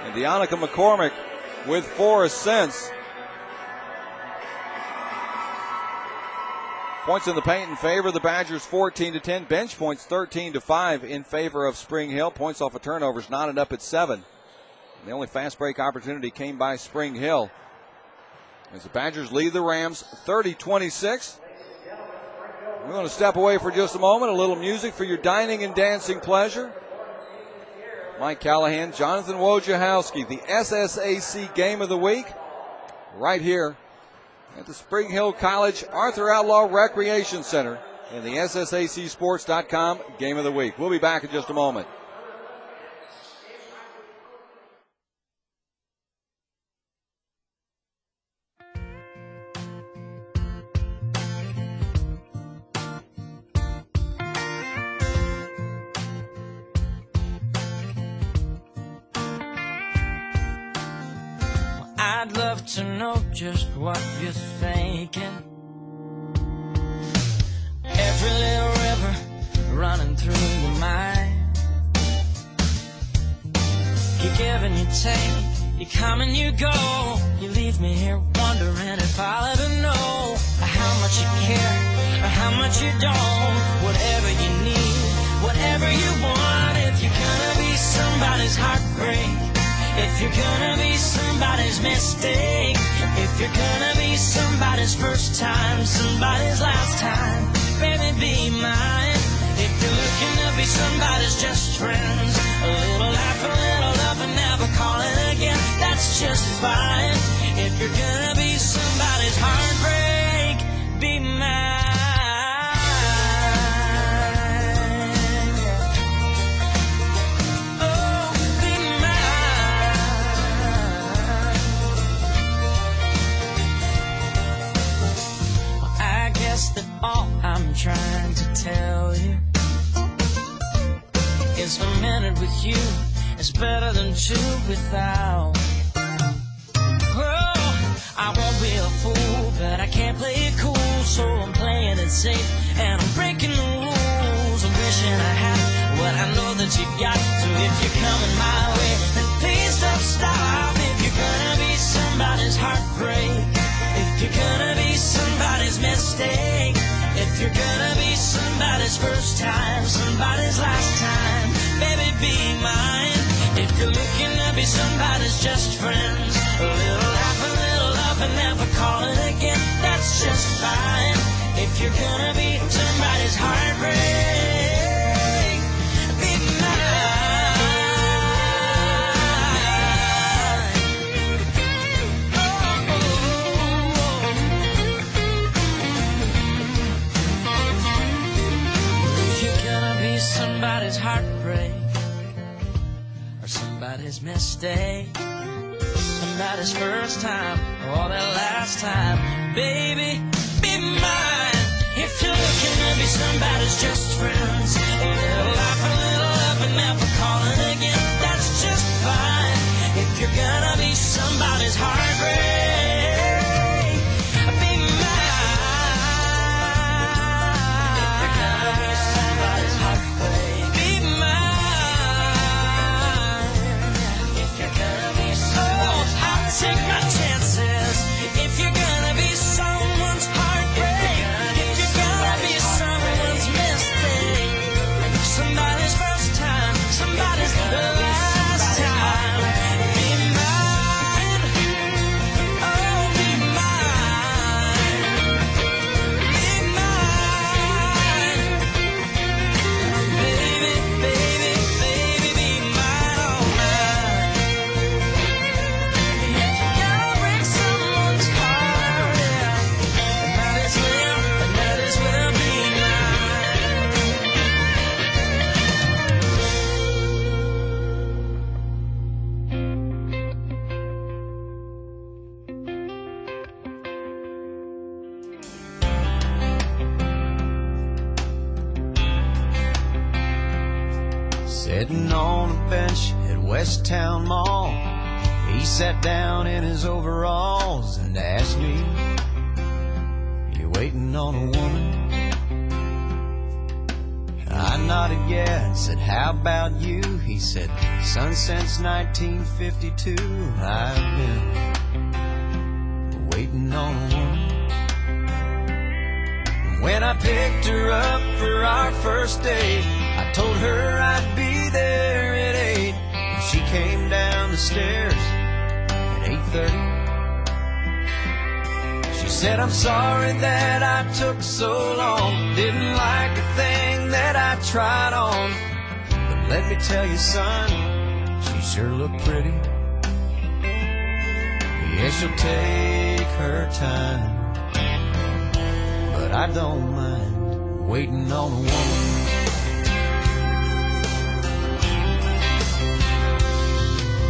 And Deonica McCormick with 4 assists. Points in the paint in favor of the Badgers, 14-10. Bench points, 13-5 in favor of Spring Hill. Points off of turnovers knotted up at 7. And the only fast break opportunity came by Spring Hill, as the Badgers lead the Rams 30-26. We're going to step away for just a moment. A little music for your dining and dancing pleasure. Mike Callahan, Jonathan Wojciechowski, the SSAC Game of the Week, right here at the Spring Hill College Arthur Outlaw Recreation Center in the SSACsports.com Game of the Week. We'll be back in just a moment. I'd love to know just what you're thinking. Every little river running through your mind. You give and you take, you come and you go. You leave me here wondering if I'll ever know how much you care or how much you don't. Whatever you need, whatever you want. If you're gonna be somebody's heartbreak, if you're gonna be somebody's mistake, if you're gonna be somebody's first time, somebody's last time, baby, be mine. If you're looking to be somebody's just friends, a little laugh, a little love, and never call it again, that's just fine. If you're gonna be somebody's heartbreak, be mine. That all I'm trying to tell you is a minute with you is better than 2 without. Oh, I won't be a fool, but I can't play it cool, so I'm playing it safe and I'm breaking the rules. I'm wishing I had what I know that you got. So if you're coming my way, then please don't stop. If you're gonna somebody's heartbreak, if you're gonna be somebody's mistake, if you're gonna be somebody's first time, somebody's last time, baby, be mine. If you're looking to be somebody's just friends, a little laugh, a little love, and never call it again, that's just fine. If you're gonna be somebody's heartbreak, be mine. If you're gonna be somebody's heartbreak, or somebody's mistake, somebody's first time, or their last time, baby, be mine. If you're looking to be somebody's just friends, a little laugh, a little love, and never call it again, that's just fine. If you're gonna be somebody's heartbreak, be mine. If you're gonna be somebody's heartbreak, be mine. If you're gonna be somebody's heartbreak, I'll take my chances. If you're gonna be someone's heartbreak, if you're gonna be someone's mistake, somebody's first time, somebody's last time, be mine. Oh, be mine. Be mine. Baby, baby, baby, be mine, oh mine. If you gotta break someone's heart, yeah, and that is will, and that is will be Sitting on a bench at West Town Mall, he sat down in his overalls and asked me, "You waiting on a woman?" I nodded yeah and said, "How about you?" He said, "Son, since 1952 I've been waiting on a woman." When I picked her up for our first date, I told her I'd be there at 8, and she came down the stairs at 8:30. She said, "I'm sorry that I took so long, didn't like a thing that I tried on, but let me tell you, son, she sure looked pretty. Yeah, she'll take her time, but I don't mind waiting on a woman."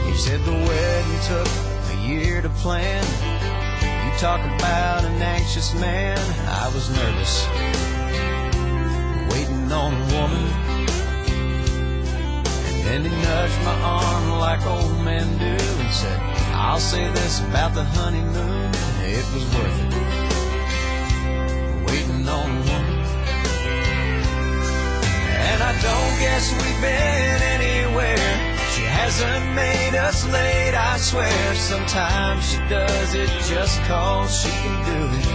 He said the wedding took a year to plan. You talk about an anxious man, I was nervous, waiting on a woman. And then he nudged my arm like old men do and said, "I'll say this about the honeymoon, it was worth it, waiting on a woman." And I don't guess we've been anywhere, she hasn't made us late, I swear. Sometimes she does it just 'cause she can do it.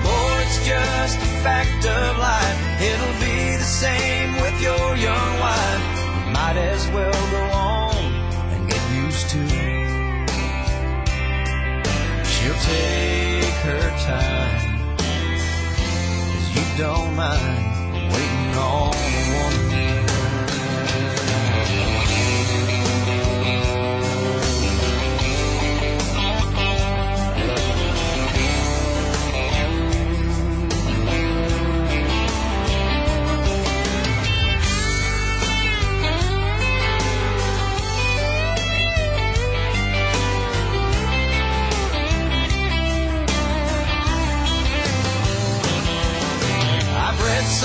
Boy, it's just a fact of life, it'll be the same with your young wife. You might as well go on and get used to it. She'll take her time, 'cause you don't mind waiting on a woman.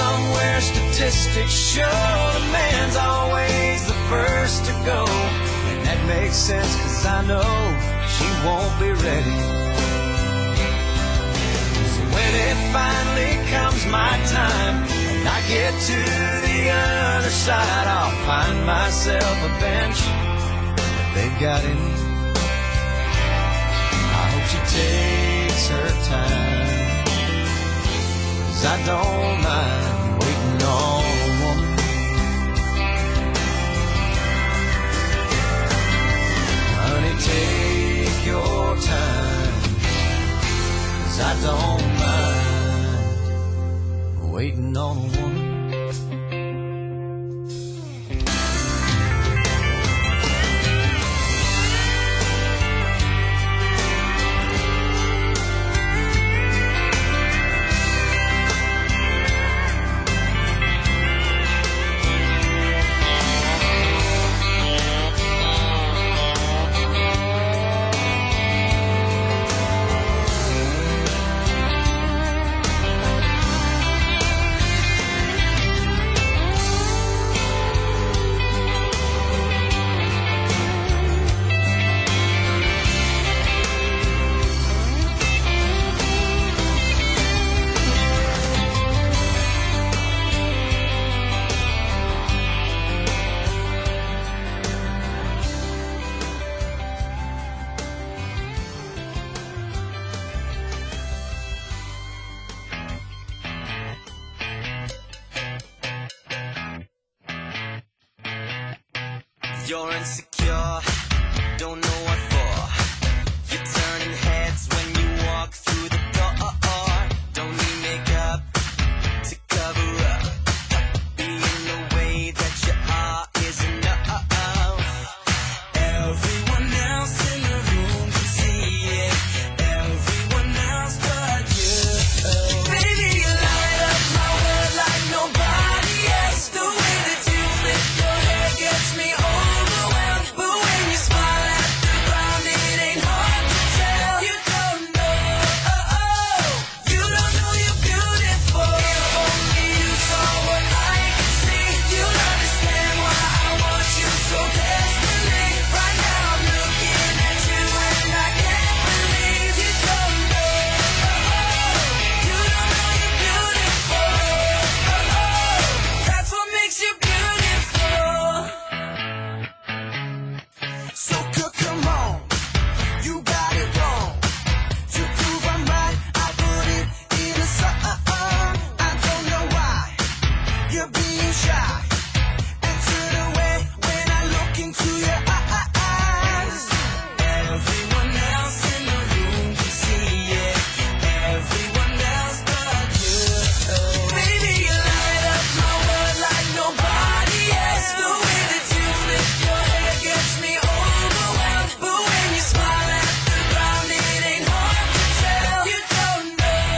Somewhere statistics show the man's always the first to go, and that makes sense 'cause I know she won't be ready. So when it finally comes my time and I get to the other side, I'll find myself a bench if they've got any. she takes her time, 'cause I don't mind waiting on a woman. Honey, take your time, 'cause I don't mind waiting on a woman. You're insecure, don't know what for. You're turning heads when you walk through the door. Don't need makeup to cover up. Being the way that you are is enough. Everyone else in the room can see it. Everyone else but you. Baby, you light up my world like nobody else. The way that you flip your hair gets me overwhelmed. But when you smile at the ground, it ain't hard to tell. You don't know, you don't know you're beautiful. If only you saw what I can see, you'll understand why I want you so desperately. Right now I'm looking at you and I can't believe you don't know, you don't know you're beautiful. That's what makes you beautiful. So good, come on, you got it wrong. To prove I'm right, I put it in a song. I don't know why you're being shy. Answer away when I look into your eyes. Everyone else in the room can see it. Everyone else but you. Baby, you light up my world like nobody else. The way that you flip your hair gets me overwhelmed. But when you smile at the ground, it ain't hard to tell. You don't know,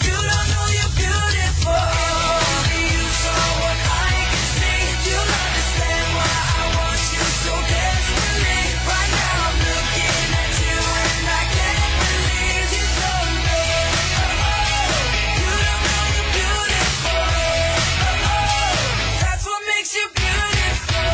you don't know you're beautiful. If only you saw what I can see, you'll understand why I want you so desperately. Right now I'm looking at you and I can't believe you don't know, you don't know you're beautiful. That's what makes you beautiful.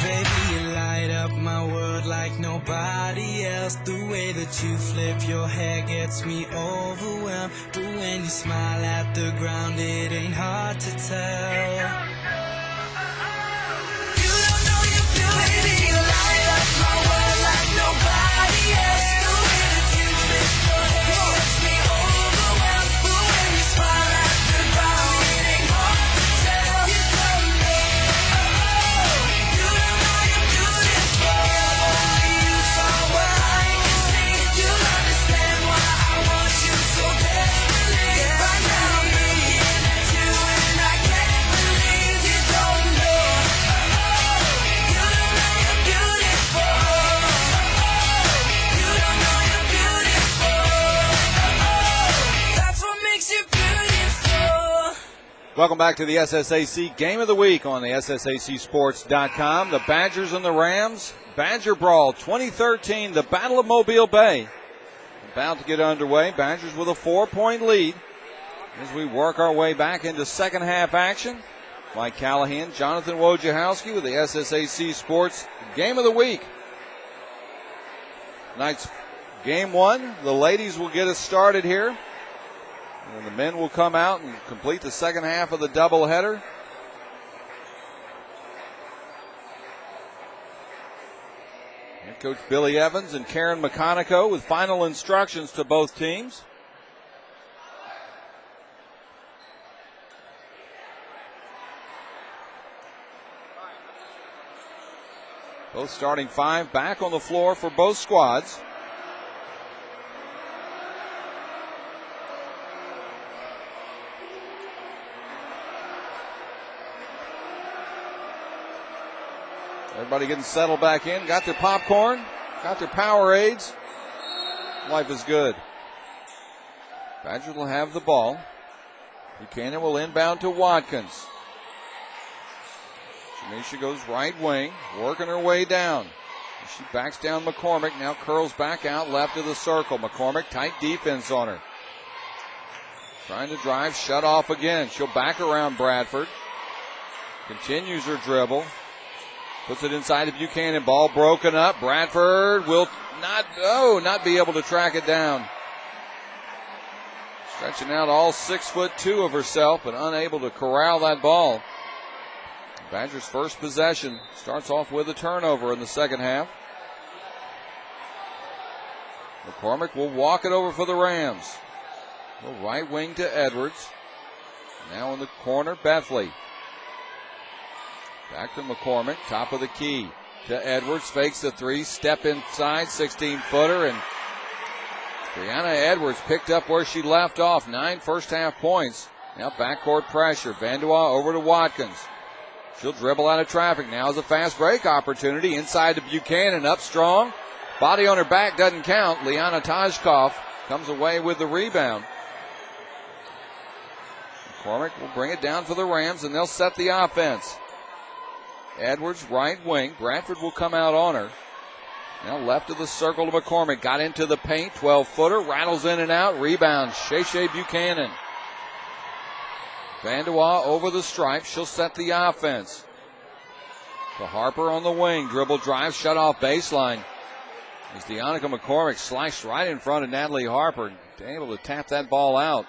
Baby, you light up my world like nobody else. The way that you flip your hair gets me overwhelmed. But when you smile at the ground, it ain't hard to tell. You don't know you're beautiful. Baby, you light up my world like nobody else. The way that you flip your hair gets me overwhelmed. But when you smile at the ground, it ain't hard to tell. You don't know, you don't know you're beautiful. If only you saw what I can see, you'll understand why I want you so desperately. Right now I'm looking at you and I can't believe you don't know, you don't know you're beautiful. You don't know you're beautiful. That's what makes you beautiful. Welcome back to the SSAC Game of the Week on the SSACsports.com. The Badgers and the Rams. Badger Brawl 2013, the Battle of Mobile Bay. About to get underway. Badgers with a 4-point lead as we work our way back into second half action. Mike Callahan, Jonathan Wojciechowski with the SSAC Sports Game of the Week. Tonight's Game one, the ladies will get us started here. And the men will come out and complete the second half of the doubleheader. Head coach Billy Evans and Karen McConico with final instructions to both teams. Both starting five back on the floor for both squads. Everybody getting settled back in. Got their popcorn. Got their Powerades. Life is good. Badgers will have the ball. Buchanan will inbound to Watkins. Shamisha goes right wing, working her way down. She backs down McCormick, now curls back out left of the circle. McCormick, tight defense on her. Trying to drive, shut off again. She'll back around Bradford. Continues her dribble. Puts it inside of Buchanan. Ball broken up. Bradford will not be able to track it down. Stretching out all 6'2" of herself, but unable to corral that ball. Badgers' first possession starts off with a turnover in the second half. McCormick will walk it over for the Rams. The right wing to Edwards. Now in the corner, Bethley. Back to McCormick, top of the key to Edwards. Fakes the three, step inside, 16-footer, and Brianna Edwards picked up where she left off. 9 first half points. Now backcourt pressure. Vandewa over to Watkins. She'll dribble out of traffic. Now is a fast break opportunity. Inside to Buchanan, up strong. Body on her back doesn't count. Leana Tajkov comes away with the rebound. McCormick will bring it down for the Rams, and they'll set the offense. Edwards, right wing. Bradford will come out on her. Now left of the circle to McCormick. Got into the paint. 12-footer. Rattles in and out. Rebound. Shea Buchanan. Vandewa over the stripe. She'll set the offense. To Harper on the wing. Dribble drive. Shut off baseline. As Deonica McCormick sliced right in front of Natalie Harper. Able to tap that ball out.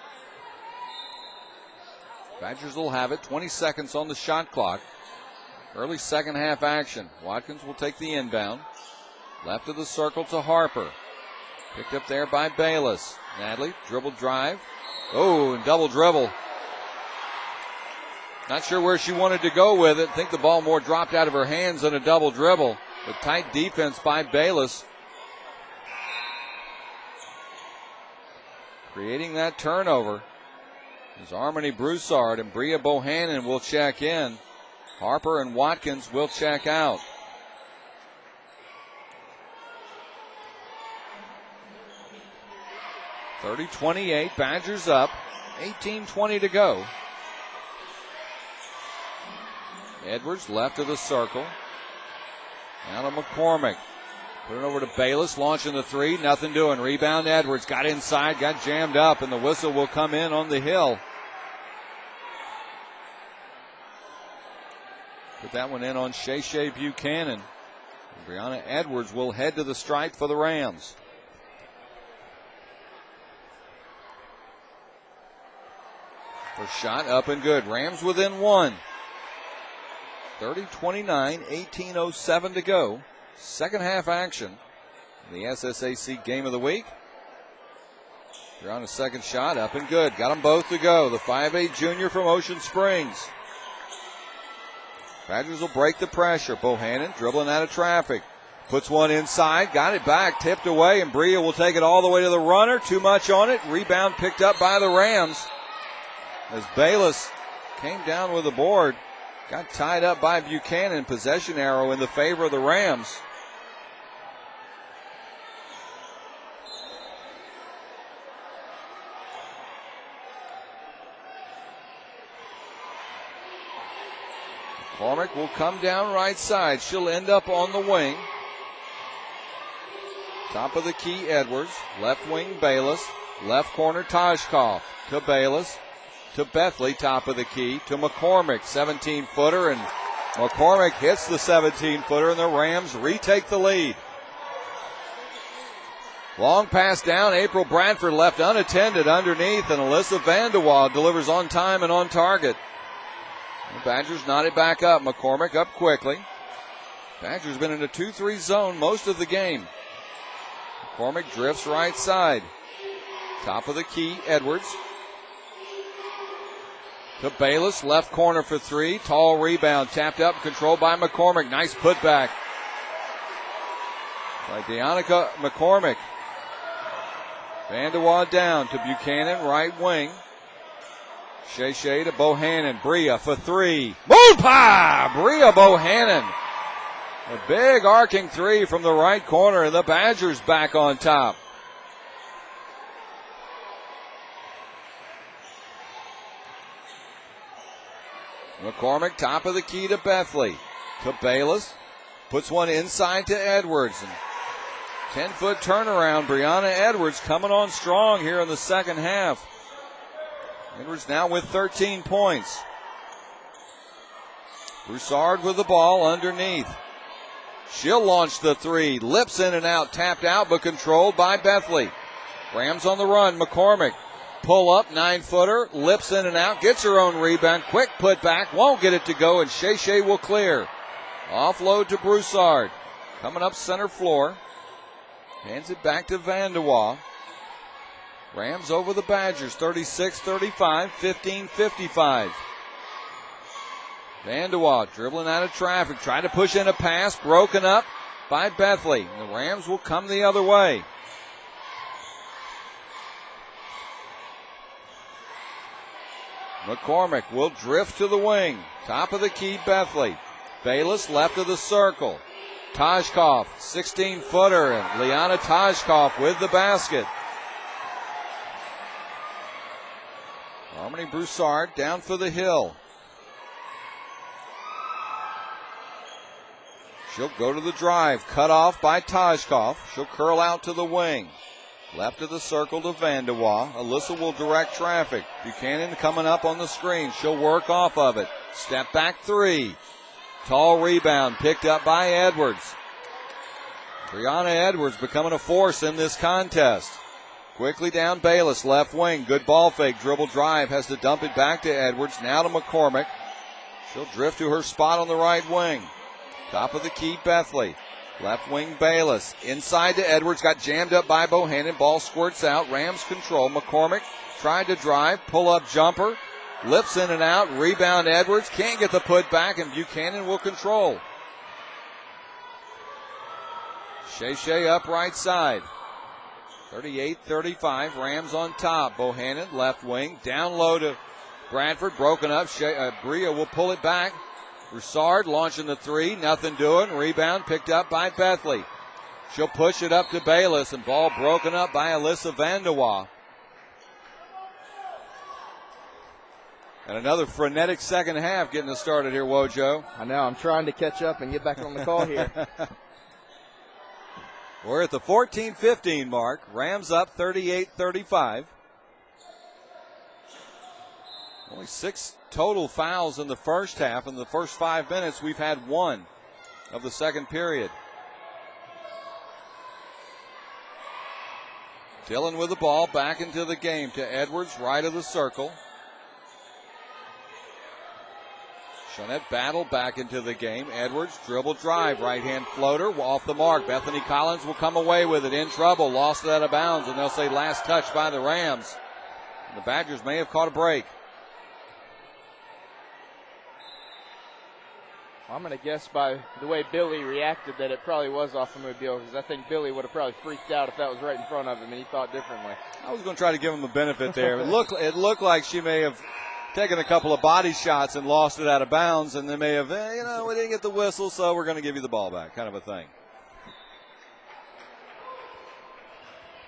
Badgers will have it. 20 seconds on the shot clock. Early second half action. Watkins will take the inbound. Left of the circle to Harper. Picked up there by Bayless. Natalie, dribble drive. Oh, and double dribble. Not sure where she wanted to go with it. I think the ball more dropped out of her hands than a double dribble. But tight defense by Bayless. Creating that turnover. As Harmony Broussard and Bria Bohannon will check in. Harper and Watkins will check out. (30-28), Badgers up. 18:20 to go. Edwards left of the circle. Now to McCormick. Put it over to Bayless, launching the three. Nothing doing. Rebound Edwards. Got inside, got jammed up, and the whistle will come in on the hill. Put that one in on Shea Buchanan. Brianna Edwards will head to the stripe for the Rams. First shot up and good. Rams within one. 30-29, 18:07 to go. Second half action. The SSAC game of the week. They're on a second shot, up and good. Got them both to go. The 5'8" junior from Ocean Springs. Badgers will break the pressure. Bohannon dribbling out of traffic. Puts one inside, got it back, tipped away, and Bria will take it all the way to the runner. Too much on it. Rebound picked up by the Rams. As Bayless came down with the board. Got tied up by Buchanan. Possession arrow in the favor of the Rams. McCormick will come down right side. She'll end up on the wing. Top of the key, Edwards. Left wing, Bayless. Left corner, Tajkov. To Bayless. To Bethley, top of the key. To McCormick, 17-footer. And McCormick hits the 17-footer, and the Rams retake the lead. Long pass down. April Bradford left unattended underneath, and Alyssa Vandewaal delivers on time and on target. The Badgers knot it back up. McCormick up quickly. Badgers been in a 2-3 zone most of the game. McCormick drifts right side. Top of the key, Edwards. To Bayless, left corner for three. Tall rebound, tapped up, controlled by McCormick. Nice putback by Deanna McCormick. Vandewaal down to Buchanan, right wing. Shea to Bohannon. Bria for three. Moon pie! Bria Bohannon. A big arcing three from the right corner, and the Badgers back on top. McCormick, top of the key to Bethley. To Bayless. Puts one inside to Edwards. And 10-foot turnaround. Brianna Edwards coming on strong here in the second half. Edwards now with 13 points. Broussard with the ball underneath. She'll launch the three. Lips in and out. Tapped out, but controlled by Bethley. Rams on the run. McCormick. Pull up, 9-footer. Lips in and out. Gets her own rebound. Quick put back. Won't get it to go, and Shea will clear. Offload to Broussard. Coming up center floor. Hands it back to Vandewaal. Rams over the Badgers. 36-35. 15-55. Vandewaal dribbling out of traffic. Tried to push in a pass. Broken up by Bethley. The Rams will come the other way. McCormick will drift to the wing. Top of the key, Bethley. Bayless left of the circle. Tajkov, 16-footer, and Leana Tajkov with the basket. Harmony Broussard down for the hill. She'll go to the drive. Cut off by Tajkov. She'll curl out to the wing. Left of the circle to Vandewaal. Alyssa will direct traffic. Buchanan coming up on the screen. She'll work off of it. Step back three. Tall rebound picked up by Edwards. Brianna Edwards becoming a force in this contest. Quickly down Bayless, left wing. Good ball fake. Dribble drive. Has to dump it back to Edwards. Now to McCormick. She'll drift to her spot on the right wing. Top of the key, Bethley. Left wing Bayless. Inside to Edwards. Got jammed up by Bohannon. Ball squirts out. Rams control. McCormick tried to drive. Pull up jumper. Lips in and out. Rebound Edwards. Can't get the put back, and Buchanan will control. Shea up right side. 38-35. Rams on top. Bohannon left wing. Down low to Bradford. Broken up. Bria will pull it back. Broussard launching the three, nothing doing. Rebound picked up by Bethley. She'll push it up to Bayless, and ball broken up by Alyssa Vandewaal. And another frenetic second half getting us started here, Wojo. I know, I'm trying to catch up and get back on the call here. We're at the 14-15 mark. Rams up 38-35. Only 6 total fouls in the first half. In the first 5 minutes, we've had 1 of the second period. Dillon with the ball back into the game to Edwards, right of the circle. Shawnette Battle back into the game. Edwards, dribble drive, right-hand floater, off the mark. Bethany Collins will come away with it, in trouble, lost it out of bounds, and they'll say last touch by the Rams. And the Badgers may have caught a break. I'm going to guess by the way Billy reacted that it probably was off the mobile, because I think Billy would have probably freaked out if that was right in front of him and he thought differently. I was going to try to give him a benefit there. It looked like she may have taken a couple of body shots and lost it out of bounds, and they may have, we didn't get the whistle, so we're going to give you the ball back, kind of a thing.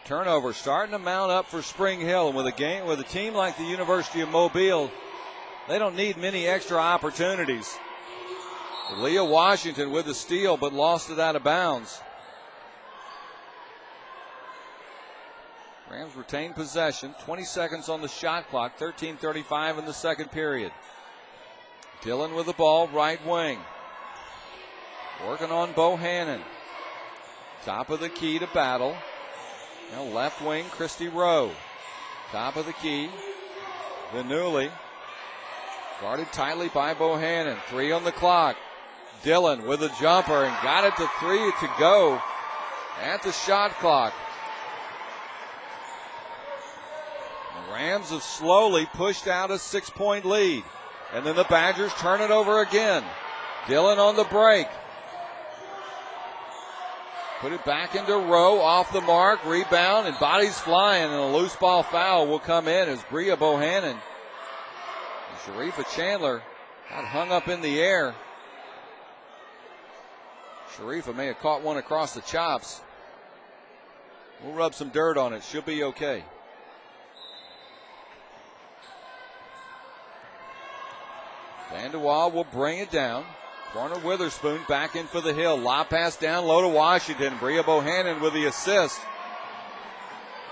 Turnover starting to mount up for Spring Hill, and with a team like the University of Mobile, they don't need many extra opportunities. Leah Washington with the steal, but lost it out of bounds. Rams retain possession. 20 seconds on the shot clock. 13:35 in the second period. Dillon with the ball, right wing. Working on Bohannon. Top of the key to Battle. Now left wing, Christy Rowe. Top of the key. Vanuli. Guarded tightly by Bohannon. 3 on the clock. Dillon with a jumper and got it to 3 to go at the shot clock. The Rams have slowly pushed out a 6-point lead. And then the Badgers turn it over again. Dillon on the break. Put it back into Rowe, off the mark, rebound, and bodies flying, and a loose ball foul will come in as Bria Bohannon and Sharifa Chandler got hung up in the air. Sharifa may have caught one across the chops. We'll rub some dirt on it. She'll be okay. Vanderwall will bring it down. Garner Witherspoon back in for the Hill. Lob pass down low to Washington. Bria Bohannon with the assist.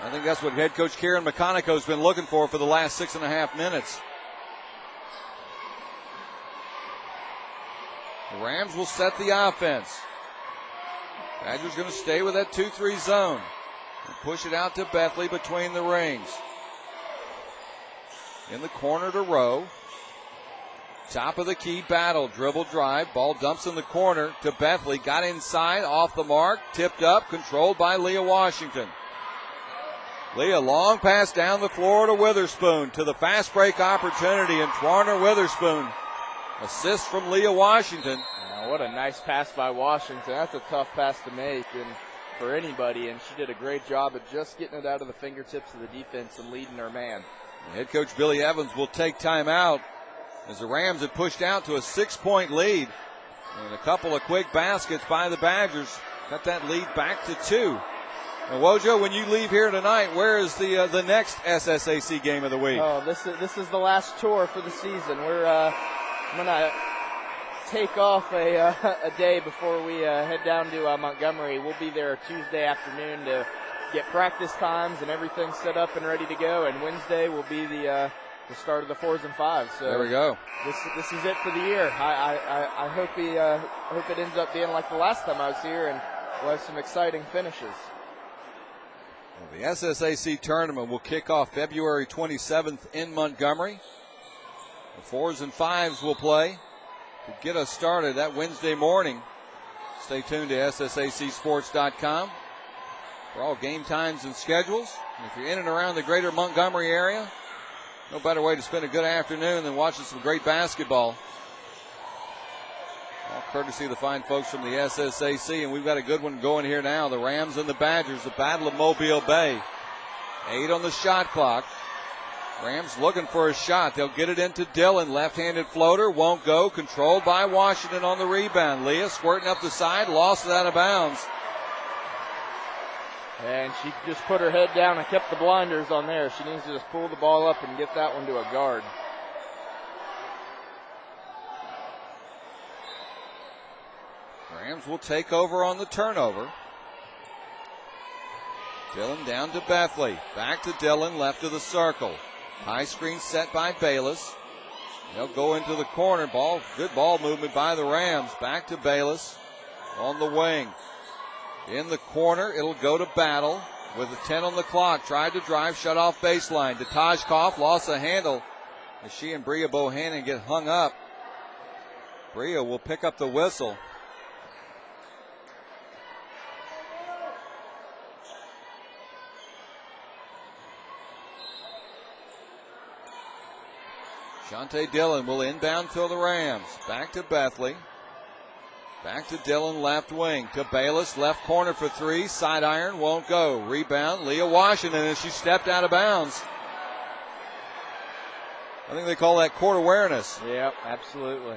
I think that's what head coach Karen McConico has been looking for the last 6.5 minutes. The Rams will set the offense. Badgers going to stay with that 2-3 zone and push it out to Bethley between the rings. In the corner to Rowe. Top of the key battle, dribble drive, ball dumps in the corner to Bethley, got inside, off the mark, tipped up, controlled by Leah Washington. Leah, long pass down the floor to Witherspoon, to the fast break opportunity, and Twarner Witherspoon. Assist from Leah Washington. Wow, what a nice pass by Washington. That's a tough pass to make and for anybody, and she did a great job of just getting it out of the fingertips of the defense and leading her man. Head coach Billy Evans will take timeout as the Rams had pushed out to a 6-point lead. And a couple of quick baskets by the Badgers cut that lead back to 2. Now, Wojo, when you leave here tonight, where is the next SSAC game of the week? Oh, this is the last tour for the season. I'm gonna take off a day before we head down to Montgomery. We'll be there Tuesday afternoon to get practice times and everything set up and ready to go. And Wednesday will be the start of the 4s and 5s. So there we go. This is it for the year. I hope it ends up being like the last time I was here, and we'll have some exciting finishes. Well, the SSAC tournament will kick off February 27th in Montgomery. The 4s and 5s will play to get us started that Wednesday morning. Stay tuned to SSACsports.com for all game times and schedules. And if you're in and around the greater Montgomery area, no better way to spend a good afternoon than watching some great basketball. All courtesy of the fine folks from the SSAC, and we've got a good one going here now. The Rams and the Badgers, the Battle of Mobile Bay. 8 on the shot clock. Rams looking for a shot. They'll get it into Dillon. Left-handed floater, won't go. Controlled by Washington on the rebound. Leah squirting up the side, lost it out of bounds. And she just put her head down and kept the blinders on there. She needs to just pull the ball up and get that one to a guard. Rams will take over on the turnover. Dillon down to Bethley. Back to Dillon, left of the circle. High screen set by Bayless. They'll go into the corner. Good ball movement by the Rams. Back to Bayless on the wing. In the corner, it'll go to Battle with a 10 on the clock. Tried to drive, shut off baseline. To Tajkov, lost the handle as she and Bria Bohannon get hung up. Bria will pick up the whistle. Shante Dillon will inbound to the Rams. Back to Bethley. Back to Dillon, left wing. To Bayless, left corner for 3. Side iron, won't go. Rebound, Leah Washington, and she stepped out of bounds. I think they call that court awareness. Yep, absolutely.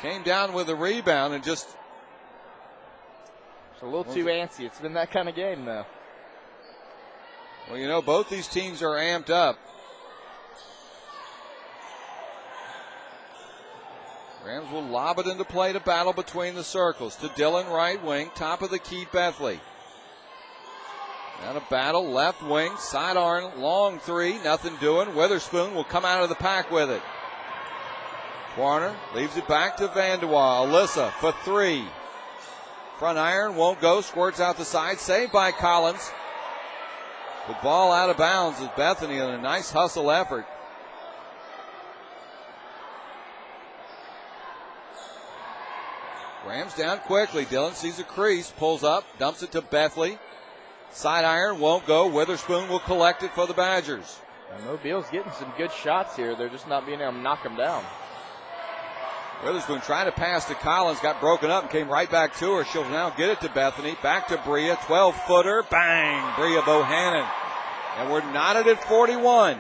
Came down with a rebound and just... It's a little too antsy. It's been that kind of game, though. Well, you know, both these teams are amped up. Rams will lob it into play to Battle between the circles. To Dillon, right wing, top of the key, Bethley. Now to Battle, left wing, side arm, long 3, nothing doing. Witherspoon will come out of the pack with it. Warner leaves it back to Vanderwall. Alyssa for 3. Front iron won't go. Squirts out the side. Saved by Collins. The ball out of bounds is Bethany in a nice hustle effort. Rams down quickly. Dillon sees a crease. Pulls up. Dumps it to Bethley. Side iron won't go. Witherspoon will collect it for the Badgers. And Mobile's getting some good shots here. They're just not being able to knock them down. Witherspoon trying to pass to Collins, got broken up and came right back to her. She'll now get it to Bethany. Back to Bria. 12-footer. Bang! Bria Bohannon. And we're knotted at 41.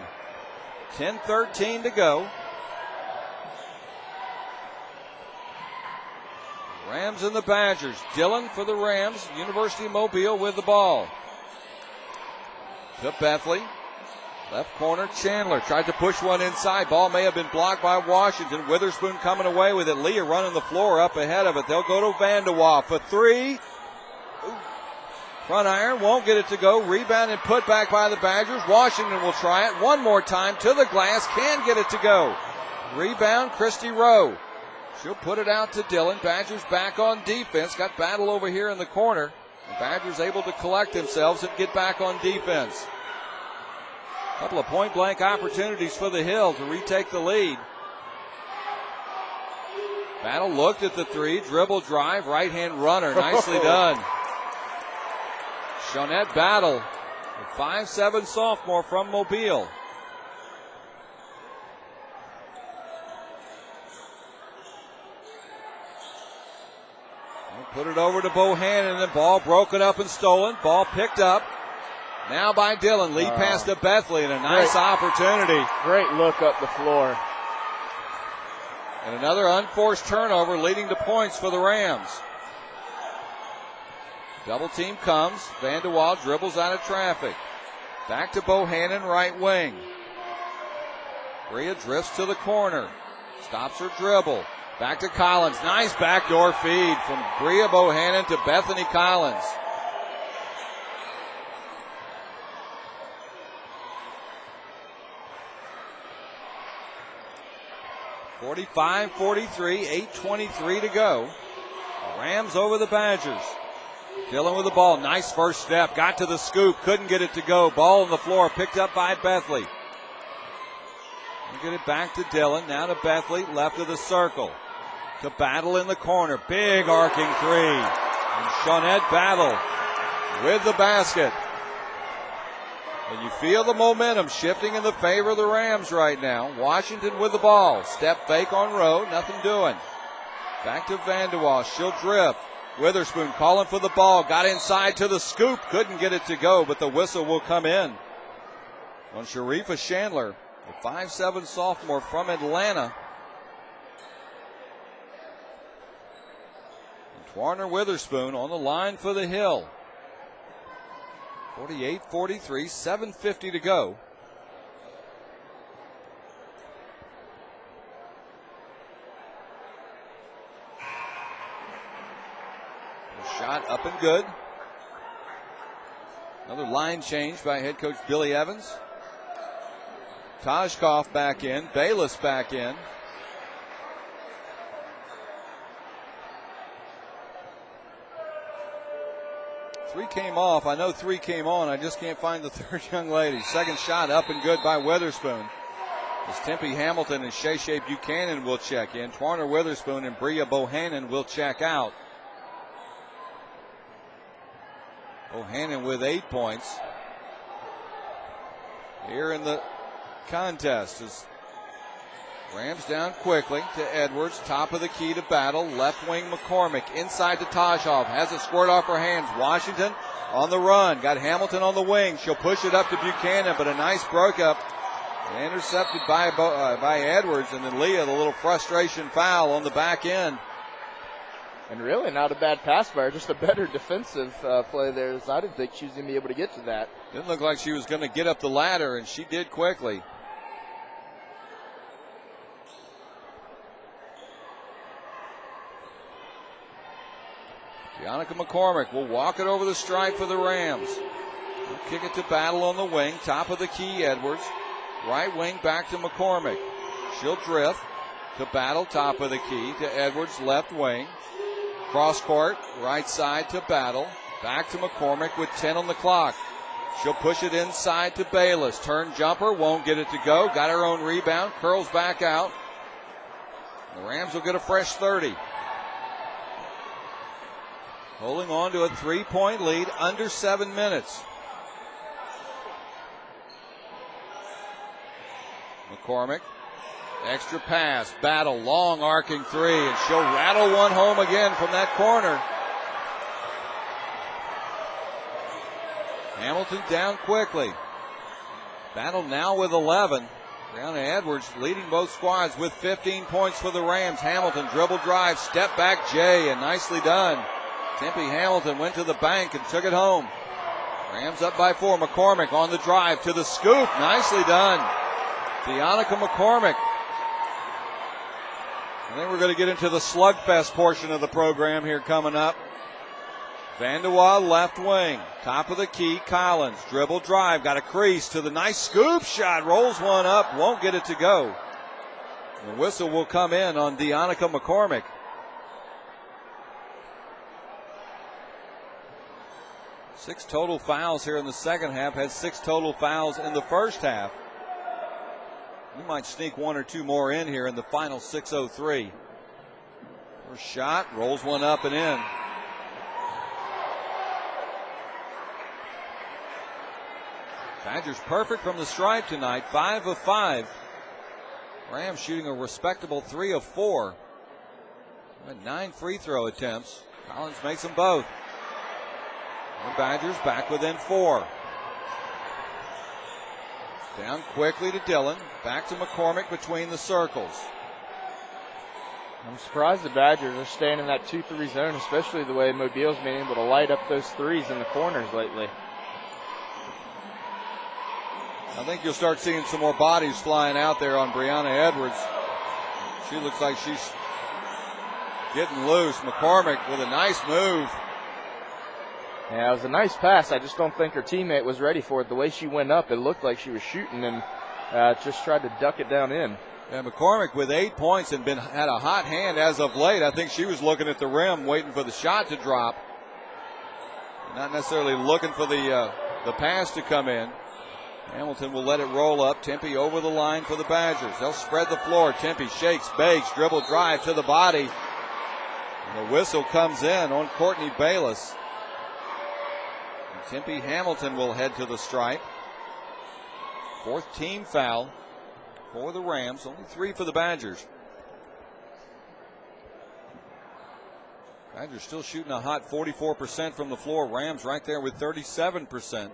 10-13 to go. Rams and the Badgers. Dillon for the Rams. University of Mobile with the ball. To Bethley. Left corner, Chandler tried to push one inside. Ball may have been blocked by Washington. Witherspoon coming away with it. Leah running the floor up ahead of it. They'll go to Vanderwall for three. Ooh. Front iron won't get it to go. Rebound and put back by the Badgers. Washington will try it one more time to the glass. Can get it to go. Rebound, Christy Rowe. She'll put it out to Dillon. Badgers back on defense. Got battle over here in the corner. The Badgers able to collect themselves and get back on defense. Couple of point-blank opportunities for the Hill to retake the lead. Battle looked at the three, dribble drive, right-hand runner. Nicely done. Shawnette Battle, the 5'7" sophomore from Mobile. Put it over to Bohannon, and the ball broken up and stolen. Ball picked up. Now by Dillon. Lead pass to Bethley, and a nice opportunity. Great look up the floor. And another unforced turnover leading to points for the Rams. Double team comes. Vanderwall dribbles out of traffic. Back to Bohannon, right wing. Bria drifts to the corner. Stops her dribble. Back to Collins. Nice backdoor feed from Bria Bohannon to Bethany Collins. (45-43), 8:23 to go. Rams over the Badgers. Dillon with the ball. Nice first step. Got to the scoop. Couldn't get it to go. Ball on the floor. Picked up by Bethley. Get it back to Dillon. Now to Bethley. Left of the circle. To Battle in the corner. Big arcing three. And Shawnette Battle with the basket. And you feel the momentum shifting in the favor of the Rams right now. Washington with the ball. Step fake on Rowe. Nothing doing. Back to Vanderwall. She'll drift. Witherspoon calling for the ball. Got inside to the scoop. Couldn't get it to go, but the whistle will come in on Sharifa Chandler, the 5'7" sophomore from Atlanta. And Twarner Witherspoon on the line for the Hill. 48-43, 7:50 to go. Shot up and good. Another line change by head coach Billy Evans. Tajkov back in. Bayless back in. Three came off. I know three came on. I just can't find the third young lady. Second shot up and good by Witherspoon. As Tempe Hamilton and Shay Buchanan will check in. Twarner Witherspoon and Bria Bohannon will check out. Bohannon with 8 points here in the contest. As Rams down quickly to Edwards, top of the key to Battle, left wing McCormick, inside to Tajkov, has it squirt off her hands. Washington on the run, got Hamilton on the wing, she'll push it up to Buchanan, but a nice breakup, intercepted by Edwards, and then Leah, the little frustration foul on the back end. And really not a bad pass by her, just a better defensive play there. So I didn't think she was going to be able to get to that. Didn't look like she was going to get up the ladder, and she did quickly. Deonica McCormick will walk it over the stripe for the Rams. We'll kick it to Battle on the wing, top of the key, Edwards. Right wing back to McCormick. She'll drift to Battle, top of the key, to Edwards, left wing. Cross court, right side to Battle. Back to McCormick with 10 on the clock. She'll push it inside to Bayless. Turn jumper, won't get it to go. Got her own rebound, curls back out. The Rams will get a fresh 30. Holding on to a 3-point lead, under 7 minutes. McCormick, extra pass, Battle, long arcing three, and she'll rattle one home again from that corner. Hamilton down quickly. Battle now with 11. Leana Edwards leading both squads with 15 points for the Rams. Hamilton dribble drive, step back Jay, and nicely done. Tempe Hamilton went to the bank and took it home. Rams up by 4. McCormick on the drive to the scoop. Nicely done. Deonica McCormick. And then we're going to get into the slugfest portion of the program here coming up. Vandewa left wing. Top of the key, Collins. Dribble drive, got a crease to the nice scoop shot. Rolls one up, won't get it to go. The whistle will come in on Deonica McCormick. Six total fouls here in the second half. Had 6 total fouls in the first half. We might sneak 1 or 2 more in here in the final 6:03. First shot, rolls one up and in. Badgers perfect from the stripe tonight, 5 of 5. Rams shooting a respectable 3 of 4. 9 free throw attempts. Collins makes them both. The Badgers back within 4. Down quickly to Dillon. Back to McCormick between the circles. I'm surprised the Badgers are staying in that 2-3 zone, especially the way Mobile's been able to light up those threes in the corners lately. I think you'll start seeing some more bodies flying out there on Brianna Edwards. She looks like she's getting loose. McCormick with a nice move. Yeah, it was a nice pass. I just don't think her teammate was ready for it. The way she went up, it looked like she was shooting and just tried to duck it down in. Yeah, McCormick with 8 points and had a hot hand as of late. I think she was looking at the rim, waiting for the shot to drop. Not necessarily looking for the pass to come in. Hamilton will let it roll up. Tempe over the line for the Badgers. They'll spread the floor. Tempe shakes, bakes, dribble drive to the body. And the whistle comes in on Courtney Bayless. And Tempe Hamilton will head to the stripe. 4th team foul for the Rams. Only 3 for the Badgers. Badgers still shooting a hot 44% from the floor. Rams right there with 37%.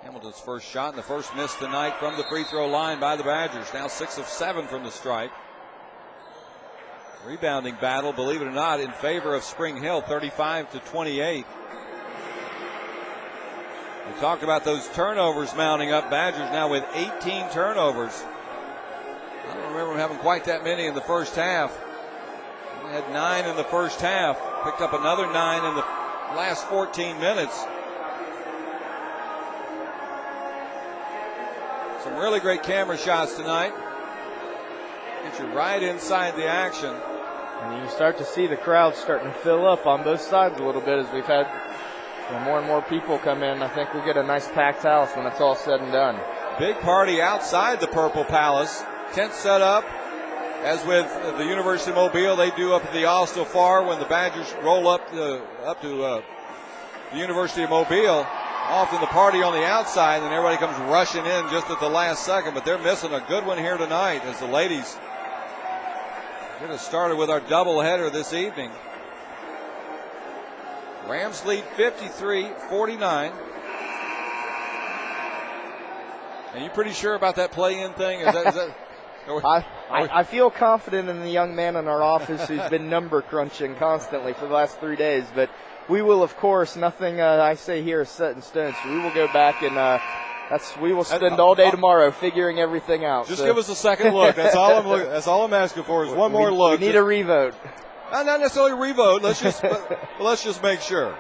Hamilton's first shot and the first miss tonight from the free throw line by the Badgers. Now 6 of 7 from the stripe. Rebounding battle, believe it or not, in favor of Spring Hill, 35-28. We talked about those turnovers mounting up. Badgers now with 18 turnovers. I don't remember them having quite that many in the first half. They had 9 in the first half. Picked up another 9 in the last 14 minutes. Some really great camera shots tonight. Get you right inside the action. And you start to see the crowd starting to fill up on both sides a little bit as we've had more and more people come in. I think we'll get a nice packed house when it's all said and done. Big party outside the Purple Palace. Tent set up. As with the University of Mobile, they do up at the Austin Far when the Badgers roll up to the University of Mobile. Often the party on the outside, and everybody comes rushing in just at the last second. But they're missing a good one here tonight as the ladies get us started with our doubleheader this evening. Rams lead 53-49. Are you pretty sure about that play-in thing? Is that I feel confident in the young man in our office who's been number crunching constantly for the last 3 days, but we will, of course, nothing I say here is set in stone, so we will go back and we will spend all day tomorrow figuring everything out. Just give us a second look. That's all I'm asking for is one more look. We need a revote. Not necessarily a revote. Let's just make sure.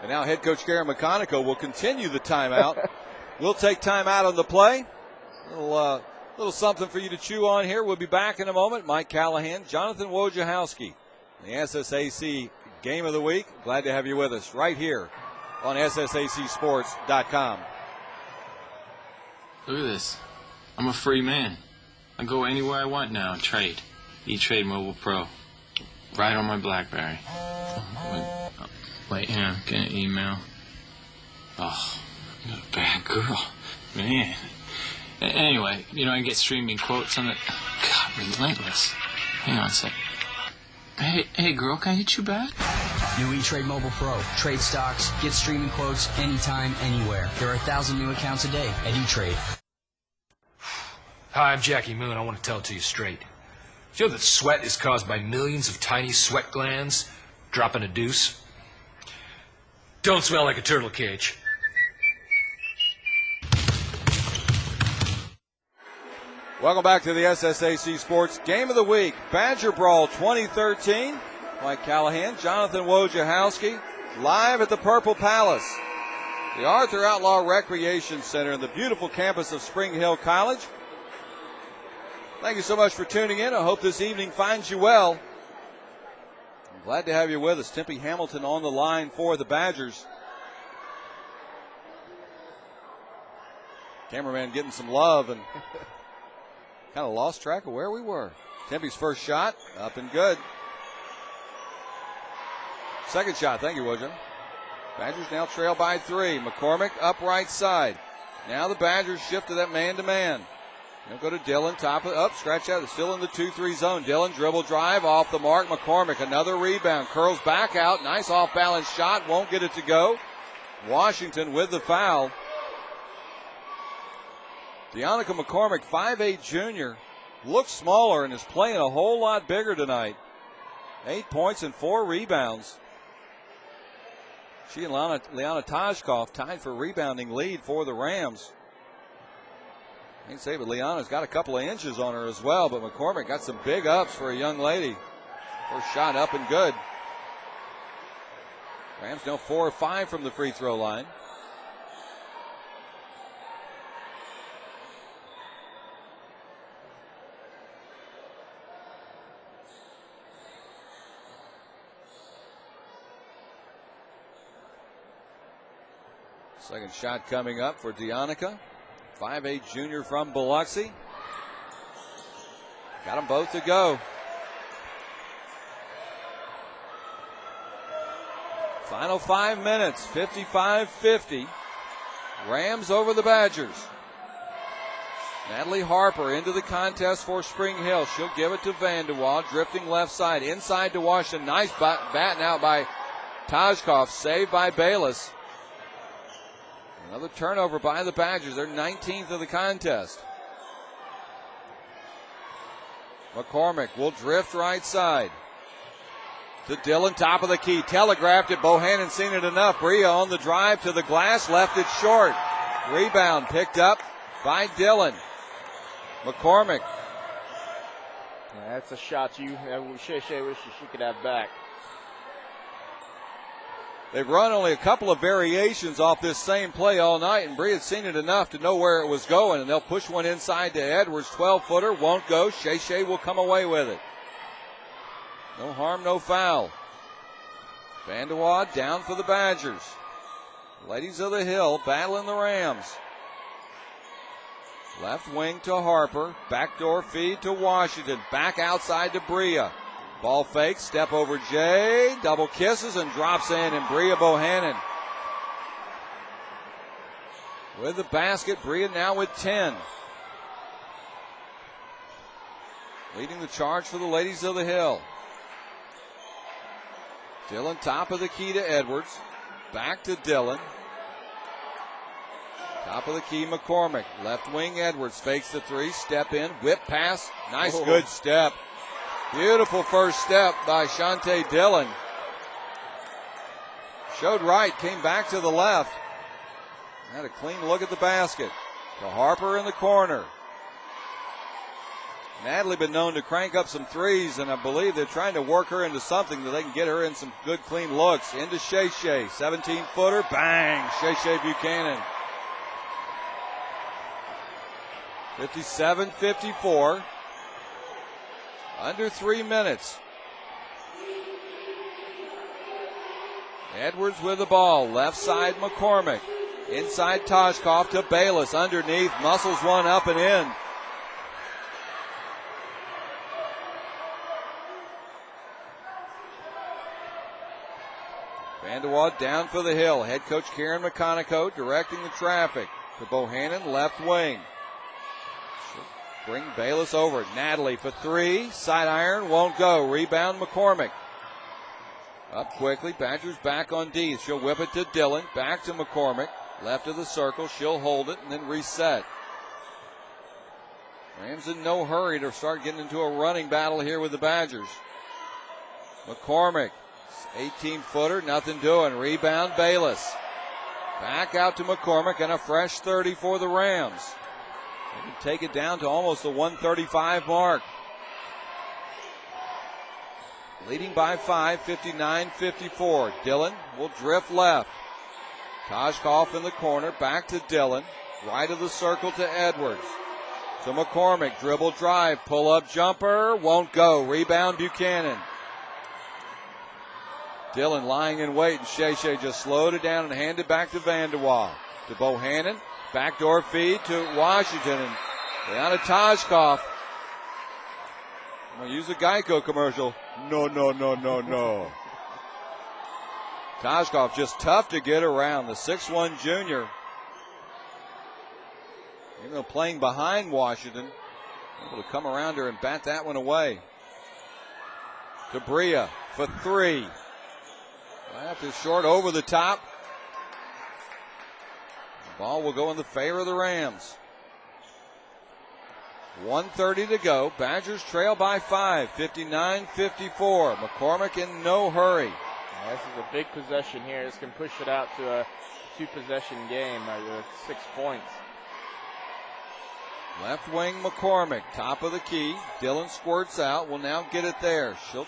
And now head coach Karen McConico will continue the timeout. We'll take timeout on the play. Little Little something for you to chew on here. We'll be back in a moment. Mike Callahan, Jonathan Wojciechowski, the SSAC Game of the Week. Glad to have you with us right here on SSACsports.com. Look at this. I'm a free man. I go anywhere I want now and trade. E-Trade Mobile Pro. Right on my BlackBerry. Wait, yeah, get an email. Oh, you're a bad girl. Man. Anyway, I get streaming quotes on it. God, relentless. Hang on a sec. Hey, girl, can I hit you back? New E-Trade Mobile Pro. Trade stocks, get streaming quotes anytime, anywhere. There are 1,000 new accounts a day at E-Trade. Hi, I'm Jackie Moon. I want to tell it to you straight. Do you know that sweat is caused by millions of tiny sweat glands dropping a deuce? Don't smell like a turtle cage. Welcome back to the SSAC Sports Game of the Week. Badger Brawl 2013. Mike Callahan, Jonathan Wojciechowski, live at the Purple Palace, the Arthur Outlaw Recreation Center in the beautiful campus of Spring Hill College. Thank you so much for tuning in. I hope this evening finds you well. I'm glad to have you with us. Tempe Hamilton on the line for the Badgers. Cameraman getting some love and kind of lost track of where we were. Tempe's first shot, up and good. Second shot, thank you, Wojo. Badgers now trail by 3. McCormick up right side. Now the Badgers shift to that man-to-man. They'll go to Dillon, top of up, scratch out. It's still in the 2-3 zone. Dillon dribble drive off the mark. McCormick, another rebound. Curls back out. Nice off-balance shot. Won't get it to go. Washington with the foul. Deonica McCormick, 5'8 junior, looks smaller and is playing a whole lot bigger tonight. 8 points and 4 rebounds. She and Leana Tajkov tied for rebounding lead for the Rams. I can say, but Leana's got a couple of inches on her as well, but McCormick got some big ups for a young lady. First shot up and good. Rams now 4 or 5 from the free throw line. Second shot coming up for Deonica. 5'8 junior from Biloxi. Got them both to go. Final 5 minutes, 55-50. Rams over the Badgers. Natalie Harper into the contest for Spring Hill. She'll give it to Vandewaal, drifting left side. Inside to Washington. Nice batten out by Tajkov, saved by Bayless. Another turnover by the Badgers. They're 19th of the contest. McCormick will drift right side. To Dillon, top of the key. Telegraphed it. Bohannon seen it enough. Bria on the drive to the glass. Left it short. Rebound picked up by Dillon. McCormick. Yeah, that's a shot Shay wishes she could have back. They've run only a couple of variations off this same play all night, and Bria's seen it enough to know where it was going, and they'll push one inside to Edwards. 12-footer, won't go. Shay will come away with it. No harm, no foul. Vandewaal down for the Badgers. Ladies of the Hill battling the Rams. Left wing to Harper. Backdoor feed to Washington. Back outside to Bria. Ball fake, step over Jay, double kisses and drops in, and Bria Bohannon with the basket. Bria now with 10. Leading the charge for the Ladies of the Hill. Dillon top of the key to Edwards. Back to Dillon. Top of the key McCormick. Left wing Edwards fakes the 3, step in, whip pass. Nice good step. Beautiful first step by Shantae Dillon. Showed right, came back to the left. Had a clean look at the basket. To Harper in the corner. Natalie been known to crank up some threes, and I believe they're trying to work her into something that they can get her in some good, clean looks. Into Shay. 17-footer, bang, Shay Buchanan. 57-54. Under 3 minutes. Edwards with the ball. Left side McCormick. Inside Tajkov to Bayless. Underneath. Muscles one up and in. Vanderwall down for the hill. Head coach Karen McConico directing the traffic to Bohannon, left wing. She'll bring Bayless over. Natalie for three. Side iron won't go. Rebound McCormick. Up quickly. Badgers back on D. She'll whip it to Dillon. Back to McCormick. Left of the circle. She'll hold it and then reset. Rams in no hurry to start getting into a running battle here with the Badgers. McCormick. 18-footer, nothing doing. Rebound, Bayless. Back out to McCormick and a fresh 30 for the Rams. They can take it down to almost the 135 mark. Leading by 5, 59-54. Dillon will drift left. Tajkov in the corner, back to Dillon. Right of the circle to Edwards. To McCormick, dribble drive, pull up jumper, won't go. Rebound, Buchanan. Dillon lying in wait, and Shea just slowed it down and handed back to Vanderwall. To Bohannon, backdoor feed to Washington, and Leana Tajkov. I'm going to use a Geico commercial. No. Tajkov just tough to get around. The 6'1 junior. Even though playing behind Washington, able to come around her and bat that one away. To Bria for three. Left is short over the top. The ball will go in the favor of the Rams. 1:30 to go. Badgers trail by 5, 59-54. McCormick in no hurry. Yeah, this is a big possession here. This can push it out to a 2-possession game with 6 points. Left wing McCormick, top of the key. Dillon squirts out. Will now get it there. She'll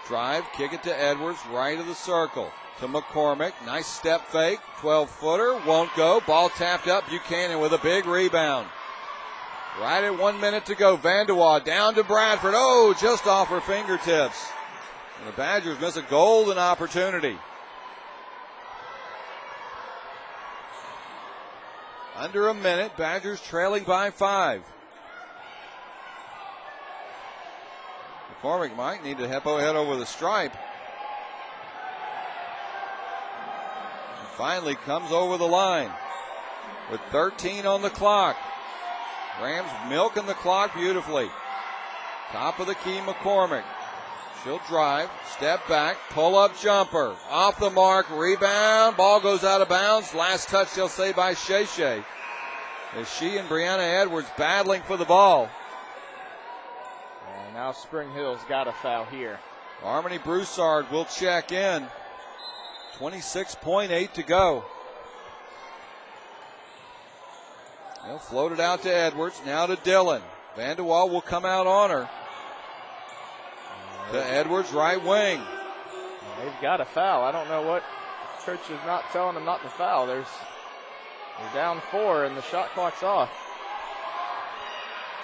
drive, kick it to Edwards, right of the circle. To McCormick, nice step fake, 12-footer, won't go. Ball tapped up, Buchanan with a big rebound. Right at 1 minute to go, Vanderwall down to Bradford. Oh, just off her fingertips. And the Badgers miss a golden opportunity. Under a minute, Badgers trailing by 5. McCormick might need to head over the stripe. And finally comes over the line with 13 on the clock. Rams milking the clock beautifully. Top of the key, McCormick. She'll drive, step back, pull up jumper. Off the mark, rebound, ball goes out of bounds. Last touch, they'll say, by Shea. As she and Brianna Edwards battling for the ball. And now Spring Hill's got a foul here. Harmony Broussard will check in. 26.8 to go. They'll float it out to Edwards, now to Dillon. Vanderwall will come out on her. To Edwards, right wing. They've got a foul. I don't know what Church is not telling them not to foul. They're down 4 and the shot clock's off.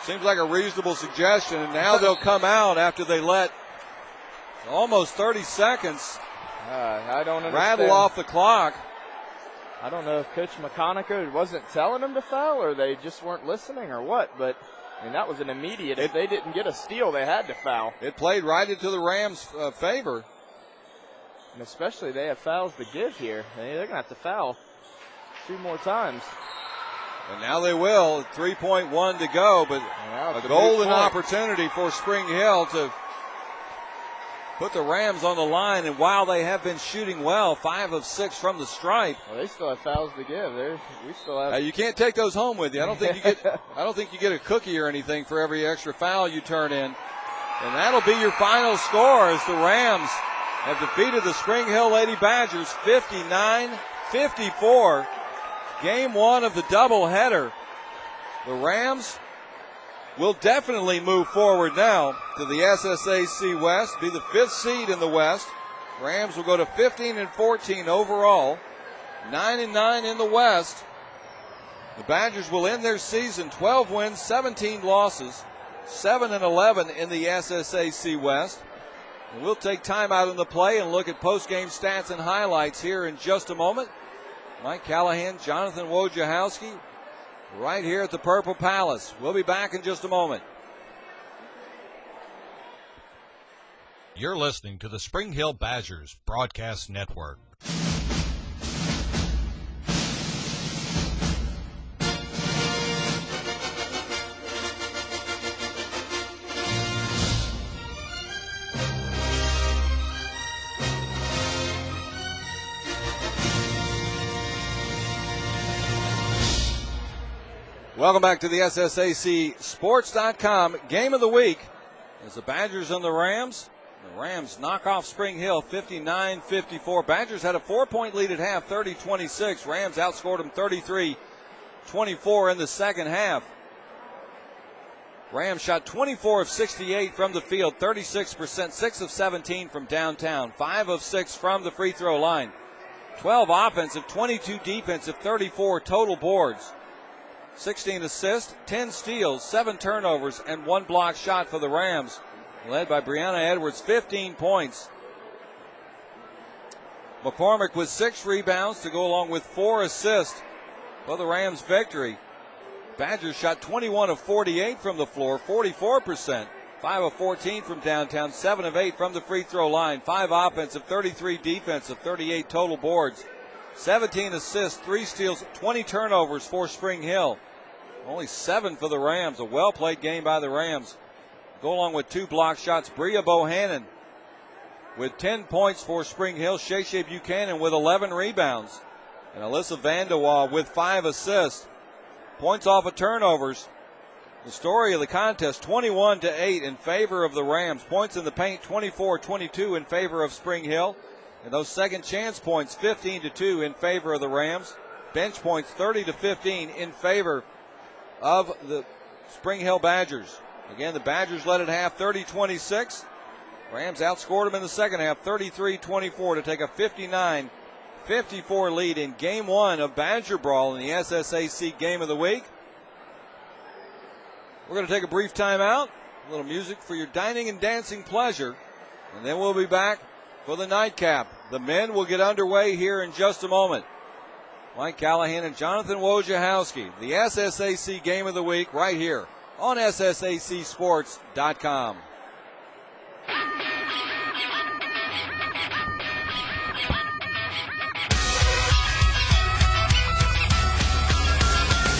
Seems like a reasonable suggestion, and now they'll come out after they let almost 30 seconds I don't understand. Rattle off the clock. I don't know if Coach McConico wasn't telling them to foul or they just weren't listening or what, but I mean, that was an immediate. If they didn't get a steal, they had to foul. It played right into the Rams' favor. And especially they have fouls to give here. They're going to have to foul 2 more times. And now they will. 3.1 to go, but a golden opportunity for Spring Hill to put the Rams on the line. And while they have been shooting well, 5 of 6 from the stripe, well, they still have fouls to give. We still have. You can't take those home with you. I don't think you get a cookie or anything for every extra foul you turn in. And that'll be your final score as the Rams have defeated the Spring Hill Lady Badgers 59-54. Game 1 of the doubleheader. The Rams will definitely move forward now to the SSAC West, be the 5th seed in the West. Rams will go to 15-14 overall, 9-9 in the West. The Badgers will end their season 12 wins, 17 losses, 7-11 in the SSAC West. And we'll take time out in the play and look at post-game stats and highlights here in just a moment. Mike Callahan, Jonathan Wojciechowski, right here at the Purple Palace. We'll be back in just a moment. You're listening to the Spring Hill Badgers Broadcast Network. Welcome back to the SSACSports.com Game of the Week. As the Badgers and the Rams. The Rams knock off Spring Hill 59-54. Badgers had a 4-point lead at half, 30-26. Rams outscored them 33-24 in the second half. Rams shot 24 of 68 from the field, 36%, 6 of 17 from downtown, 5 of 6 from the free throw line. 12 offensive, 22 defensive, 34 total boards. 16 assists, 10 steals, 7 turnovers, and 1 block shot for the Rams, led by Brianna Edwards, 15 points. McCormick with 6 rebounds to go along with 4 assists for the Rams' victory. Badgers shot 21 of 48 from the floor, 44%, 5 of 14 from downtown, 7 of 8 from the free throw line, 5 offensive, 33 defensive, 38 total boards, 17 assists, 3 steals, 20 turnovers for Spring Hill. Only 7 for the Rams. A well-played game by the Rams. Go along with 2 block shots. Bria Bohannon with 10 points for Spring Hill. Shea Buchanan with 11 rebounds. And Alyssa Vandewaal with 5 assists. Points off of turnovers. The story of the contest, 21-8 in favor of the Rams. Points in the paint, 24-22 in favor of Spring Hill. And those second chance points, 15-2 in favor of the Rams. Bench points, 30-15 in favor of the Spring Hill Badgers. Again, the Badgers led at half, 30-26. Rams outscored them in the second half, 33-24 to take a 59-54 lead in Game 1 of Badger Brawl in the SSAC Game of the Week. We're going to take a brief timeout, a little music for your dining and dancing pleasure, and then we'll be back for the nightcap. The men will get underway here in just a moment. Mike Callahan and Jonathan Wojciechowski, the SSAC Game of the Week right here on SSACSports.com.